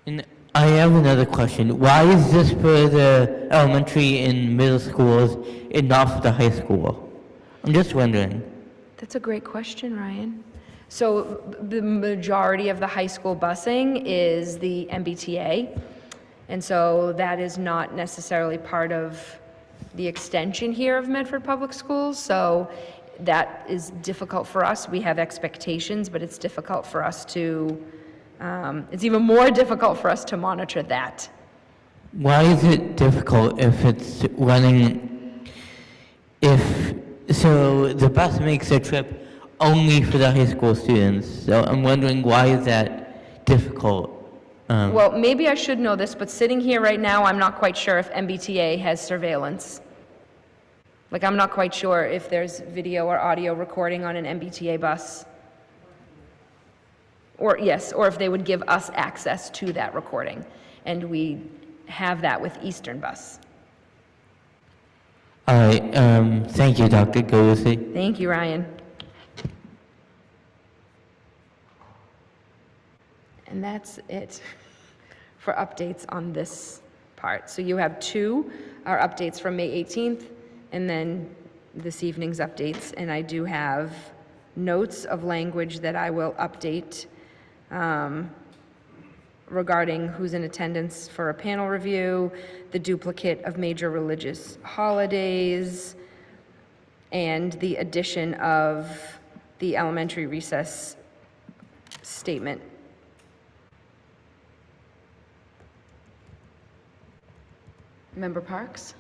And I have another question. Why is this for the elementary and middle schools and not for the high school? I'm just wondering. That's a great question, Ryan. So the majority of the high school busing is the MBTA, and so that is not necessarily part of the extension here of Medford Public Schools, so that is difficult for us. We have expectations, but it's difficult for us to, it's even more difficult for us to monitor that. Why is it difficult if it's running, so the bus makes a trip only for the high school students, so I'm wondering why is that difficult? Well, maybe I should know this, but sitting here right now, I'm not quite sure if MBTA has surveillance. Like, I'm not quite sure if there's video or audio recording on an MBTA bus. Or, yes, or if they would give us access to that recording. And we have that with Eastern Bus. All right, thank you, Dr. Galusi. Thank you, Ryan. And that's it for updates on this part. So you have two are updates from May 18th, and then this evening's updates. And I do have notes of language that I will update regarding who's in attendance for a panel review, the duplicate of major religious holidays, and the addition of the elementary recess statement. Member Parks?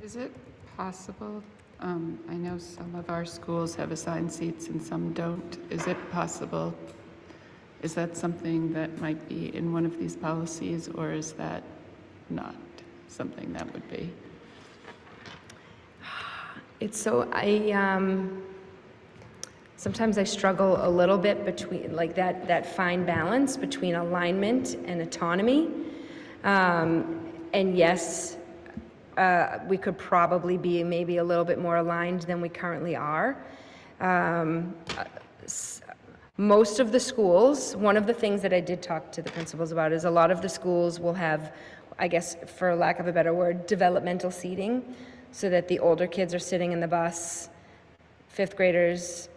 Is it possible, I know some of our schools have assigned seats and some don't. Is it possible, is that something that might be in one of these policies, or is that not something that would be? It's so, sometimes I struggle a little bit between, like that fine balance between alignment and autonomy. And yes, we could probably be maybe a little bit more aligned than we currently are. Most of the schools, one of the things that I did talk to the principals about is a lot of the schools will have, I guess, for lack of a better word, developmental seating, so that the older kids are sitting in the bus, fifth graders,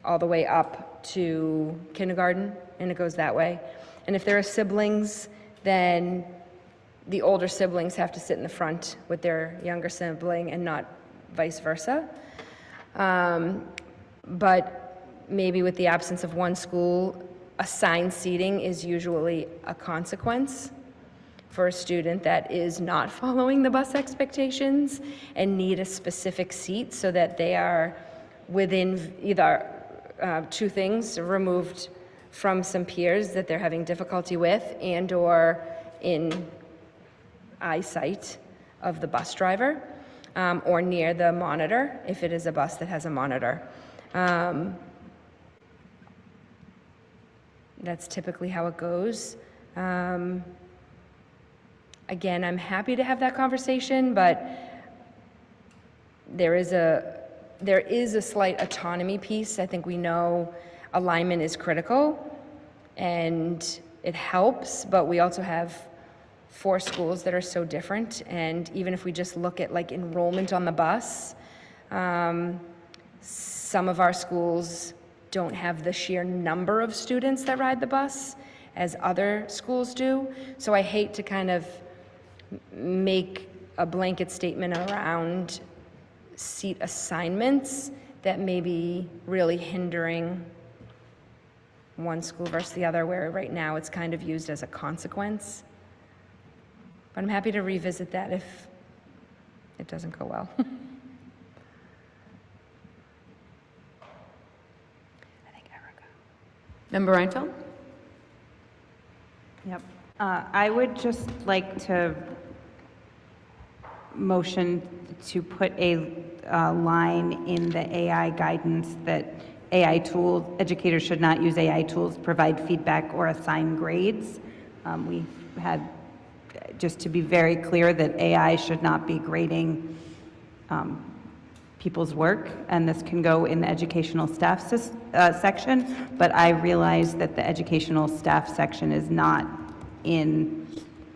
all the way up to kindergarten, and it goes that way. And if there are siblings, then the older siblings have to sit in the front with their younger sibling and not vice versa. But maybe with the absence of one school, assigned seating is usually a consequence for a student that is not following the bus expectations and need a specific seat so that they are within either two things, removed from some peers that they're having difficulty with, and or in eyesight of the bus driver, or near the monitor, if it is a bus that has a monitor. That's typically how it goes. Again, I'm happy to have that conversation, but there is a slight autonomy piece. I think we know alignment is critical and it helps, but we also have 4 schools that are so different. And even if we just look at like enrollment on the bus, some of our schools don't have the sheer number of students that ride the bus as other schools do. So I hate to kind of make a blanket statement around seat assignments that may be really hindering one school versus the other, where right now it's kind of used as a consequence. But I'm happy to revisit that if it doesn't go well. Member Reinfeld? Yep. I would just like to motion to put a line in the AI guidance that educators should not use AI tools to provide feedback or assign grades. We've had, just to be very clear, that AI should not be grading people's work, and this can go in the educational staff section, but I realize that the educational staff section is not in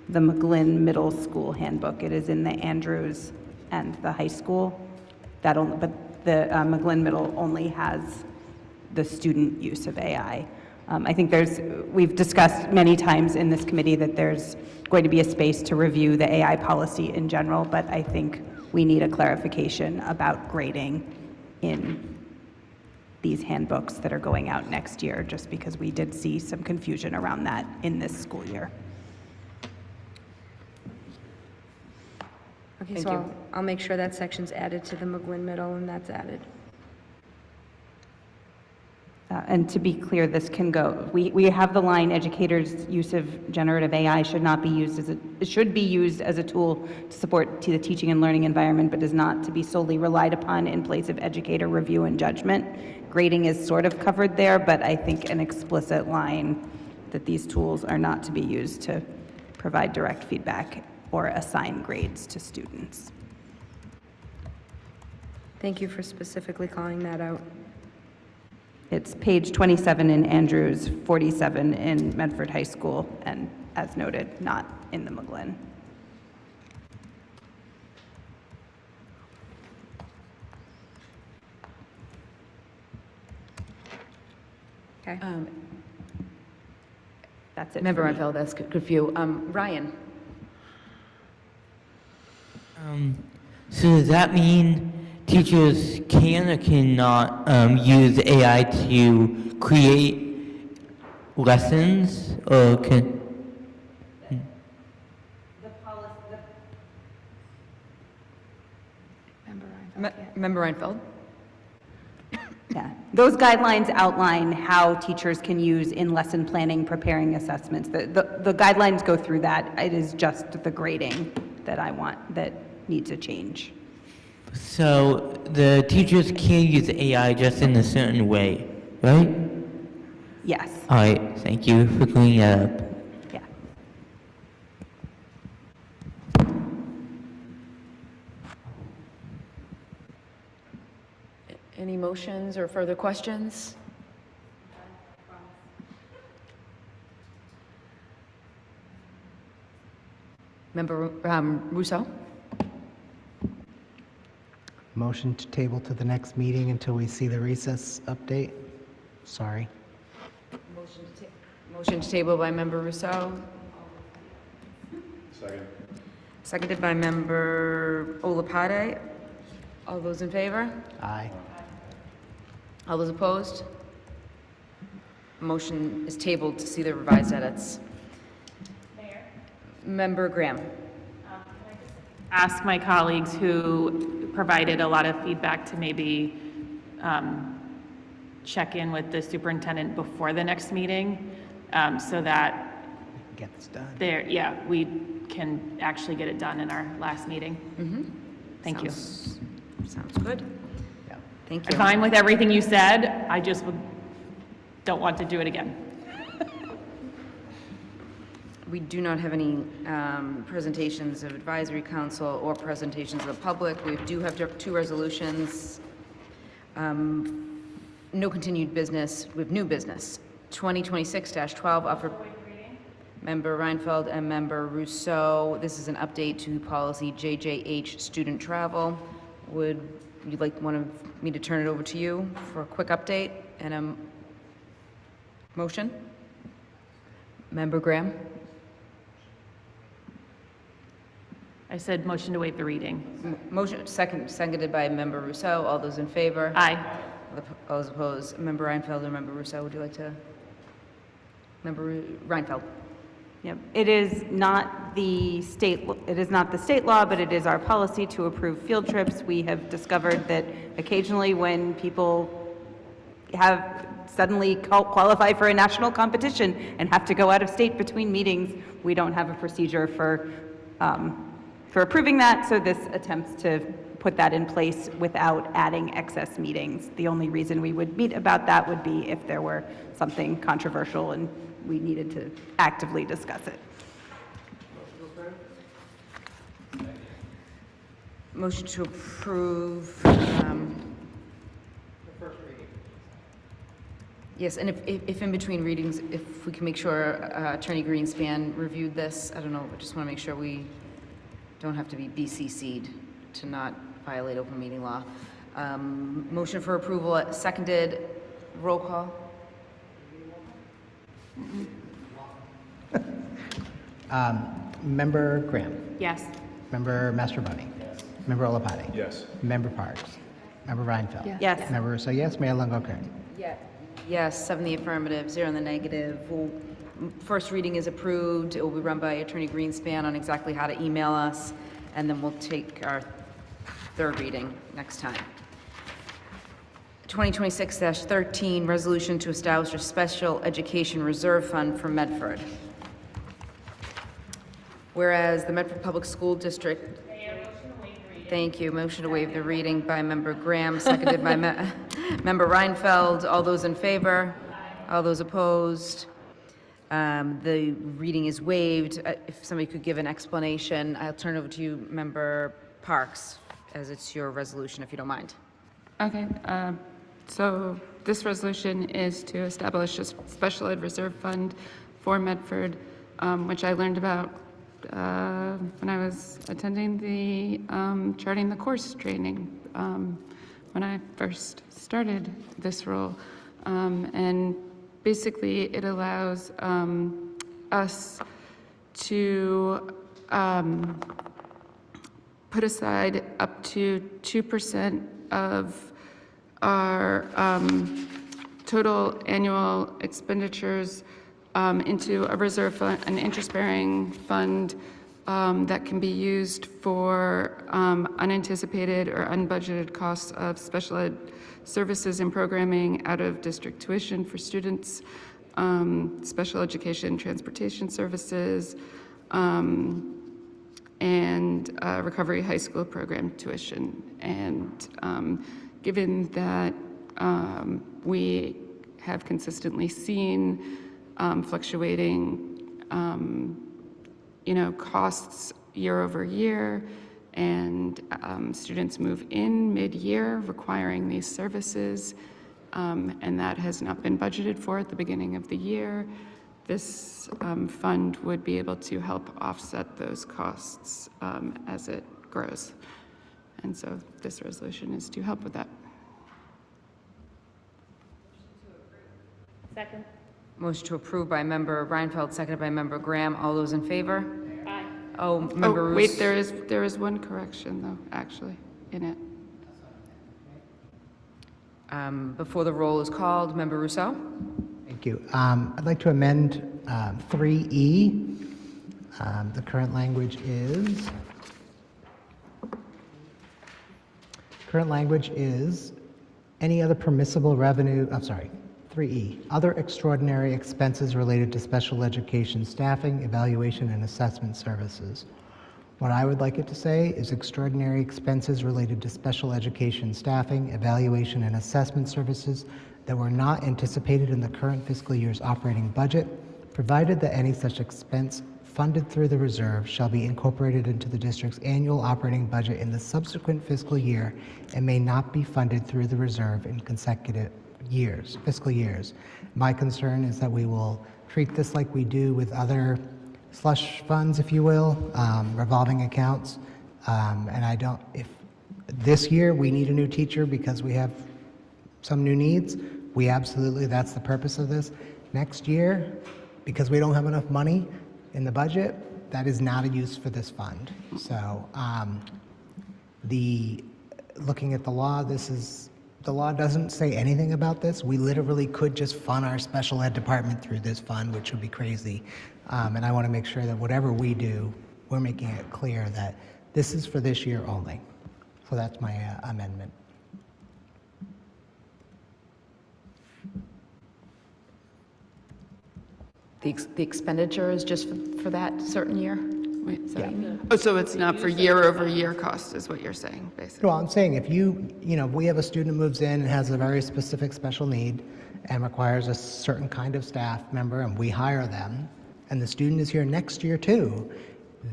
the McGlynn Middle School handbook. It is in the Andrews and the high school. But the McGlynn Middle only has the student use of AI. I think we've discussed many times in this committee that there's going to be a space to review the AI policy in general, but I think we need a clarification about grading in these handbooks that are going out next year, just because we did see some confusion around that in this school year. Okay, Thank so you. I'll make sure that section's added to the McGlynn Middle, and that's added. And to be clear, this can go, we have the line, educators' use of generative AI should not be used as should be used as a tool to support the teaching and learning environment, but is not to be solely relied upon in place of educator review and judgment. Grading is sort of covered there, but I think an explicit line that these tools are not to be used to provide direct feedback or assign grades to students. Thank you for specifically calling that out. It's page 27 in Andrews, 47 in Medford High School, and as noted, not in the McGlynn. Okay. That's it. Member for me. Reinfeld, that's good for you. Ryan? So does that mean teachers can or cannot use AI to create lessons, or can? Member Reinfeld? Yeah, those guidelines outline how teachers can use in lesson planning, preparing assessments. The guidelines go through that. It is just the grading that I want, that needs a change. So the teachers can use AI just in a certain way, right? Yes. All right, thank you for clearing that up. Yeah. Any motions or further questions? Member Russo? Motion to table to the next meeting until we see the recess update. Sorry. Motion to table by Member Rousseau. Second. Seconded by Member Olapade. All those in favor? Aye. All those opposed? Motion is tabled to see the revised edits. Mayor? Member Graham. Ask my colleagues who provided a lot of feedback to maybe check in with the superintendent before the next meeting, so that get this done. We can actually get it done in our last meeting. Thank you. Sounds good. Thank you. I'm fine with everything you said. I just don't want to do it again. We do not have any presentations of advisory council or presentations of the public. We do have two resolutions. No continued business. We have new business. 2026-12 offered. Member Reinfeld and Member Rousseau. This is an update to policy JJH student travel. Would you want me to turn it over to you for a quick update and a motion? Member Graham? I said motion to waive the reading. Motion, seconded by Member Rousseau. All those in favor? Aye. All those opposed? Member Reinfeld or Member Rousseau, would you like to? Member Reinfeld? Yep. It is not the state law, but it is our policy to approve field trips. We have discovered that occasionally when people have suddenly qualify for a national competition and have to go out of state between meetings. We don't have a procedure for approving that, so this attempts to put that in place without adding excess meetings. The only reason we would meet about that would be if there were something controversial and we needed to actively discuss it. Motion to approve. Yes, and if in between readings, if we can make sure Attorney Greenspan reviewed this, I don't know, I just want to make sure we don't have to be BCC'd to not violate open meeting law. Motion for approval, seconded, roll call. Member Graham. Yes. Member Mastrobuoni. Yes. Member Olopati. Yes. Member Parks. Member Reinfeld. Yes. Member Russo, yes. Mayor Longo-Kern. Yes, 7 in the affirmative, 0 in the negative. First reading is approved. It will be run by Attorney Greenspan on exactly how to email us, and then we'll take our third reading next time. 2026-13, resolution to establish a special education reserve fund for Medford. Whereas the Medford Public School District. Thank you. Motion to waive the reading by Member Graham, seconded by Member Reinfeld. All those in favor? All those opposed? The reading is waived. If somebody could give an explanation, I'll turn it over to you, Member Parks, as it's your resolution, if you don't mind. Okay, so this resolution is to establish a special ed reserve fund for Medford, which I learned about when I was attending the charting the course training when I first started this role. And basically it allows us to put aside up to 2% of our total annual expenditures into a reserve fund, an interest-bearing fund that can be used for unanticipated or unbudgeted costs of special ed services and programming, out of district tuition for students, special education transportation services, and recovery high school program tuition. And given that we have consistently seen fluctuating, costs year over year, and students move in mid-year requiring these services, and that has not been budgeted for at the beginning of the year. This fund would be able to help offset those costs as it grows. And so this resolution is to help with that. Second. Motion to approve by Member Reinfeld, seconded by Member Graham. All those in favor? Aye. Oh, Member Roos. Wait, there is one correction though, actually, in it. Before the roll is called, Member Rousseau. Thank you. I'd like to amend 3E. The current language is any other permissible revenue, 3E, other extraordinary expenses related to special education staffing, evaluation, and assessment services. What I would like it to say is extraordinary expenses related to special education staffing, evaluation, and assessment services that were not anticipated in the current fiscal year's operating budget, provided that any such expense funded through the reserve shall be incorporated into the district's annual operating budget in the subsequent fiscal year and may not be funded through the reserve in consecutive fiscal years. My concern is that we will treat this like we do with other slush funds, if you will, revolving accounts. And if this year we need a new teacher because we have some new needs, that's the purpose of this. Next year, because we don't have enough money in the budget, that is not a use for this fund. So looking at the law, the law doesn't say anything about this. We literally could just fund our special ed department through this fund, which would be crazy. And I want to make sure that whatever we do, we're making it clear that this is for this year only. So that's my amendment. the expenditure is just for that certain year? Wait, sorry. Oh, so it's not for year-over-year cost, is what you're saying, basically? Well, I'm saying if you know, we have a student who moves in and has a very specific special need and requires a certain kind of staff member, and we hire them, and the student is here next year too,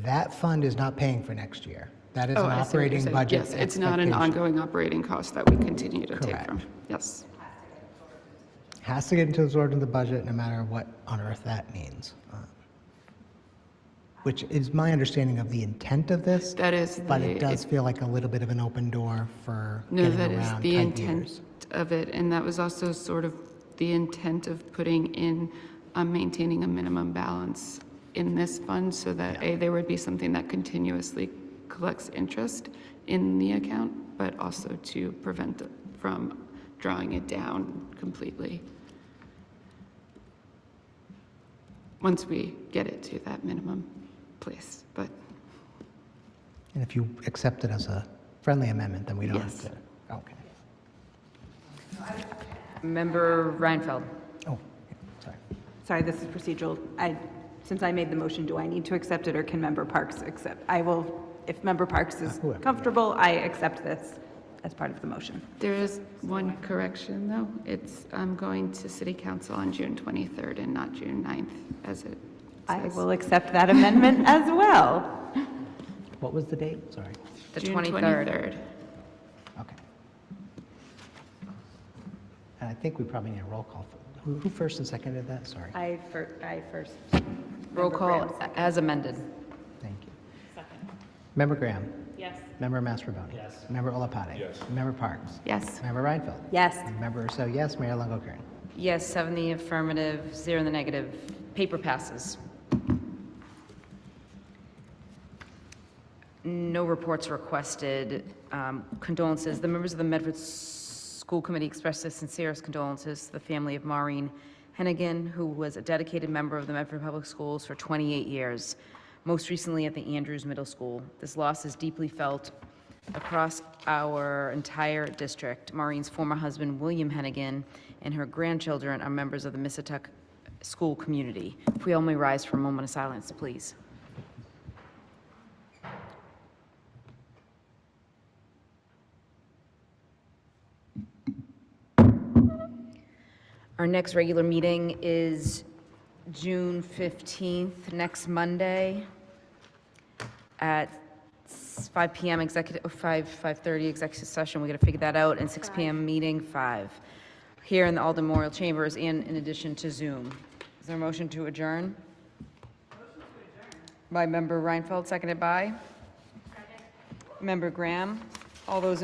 that fund is not paying for next year. That is Oh, an I see what you're operating saying. budget Yes, it's not an expectation. ongoing operating cost that we continue to take Correct. from. Yes. Has to get into absorbed in the budget no matter what on earth that means. Which is my understanding of the intent of this. That is But the- it does feel like a little bit of an open door for No, getting that is around the tight intent years. of it, and that was also sort of the intent of putting in, maintaining a minimum balance in this fund so that A, there would be something that continuously collects interest in the account, but also to prevent it from drawing it down completely once we get it to that minimum place, but And if you accept it as a friendly amendment, then we don't Yes. have to. Okay. Member Reinfeld. Oh, sorry. Sorry, this is procedural. Since I made the motion, do I need to accept it, or can Member Parks accept? I will, if Member Parks is Whoever, comfortable, I accept this as part of the motion. there is one correction, though. It's, I'm going to City Council on June 23rd and not June 9th, as it I says. will accept that amendment as well. What was the date? Sorry. The June 23rd. Okay. And I think we probably need a roll call. Who first and seconded that? Sorry. I first. Roll Member call Graham, second. as amended. Thank you. Member Graham. Yes. Member Mastrobuoni. Yes. Member Olapati. Yes. Member Parks. Yes. Member Reinfeld. Yes. Member Rousseau, yes. Mayor Longo-Kern. Yes, 7 in the affirmative, 0 in the negative. Paper passes. No reports requested. Condolences. The members of the Medford School Committee express their sincerest condolences to the family of Maureen Hennigan, who was a dedicated member of the Medford Public Schools for 28 years, most recently at the Andrews Middle School. This loss is deeply felt across our entire district. Maureen's former husband, William Hennigan, and her grandchildren are members of the Missatuck school community. If we all may rise for a moment of silence, please. Our next regular meeting is June 15th, next Monday, at 5 p.m. 5:30 executive session. We got to figure that out, and 6 p.m. meeting, 5, here in the Alden Memorial Chambers, and in addition to Zoom. Is there a motion to adjourn? By Member Reinfeld, seconded by? Member Graham. All those in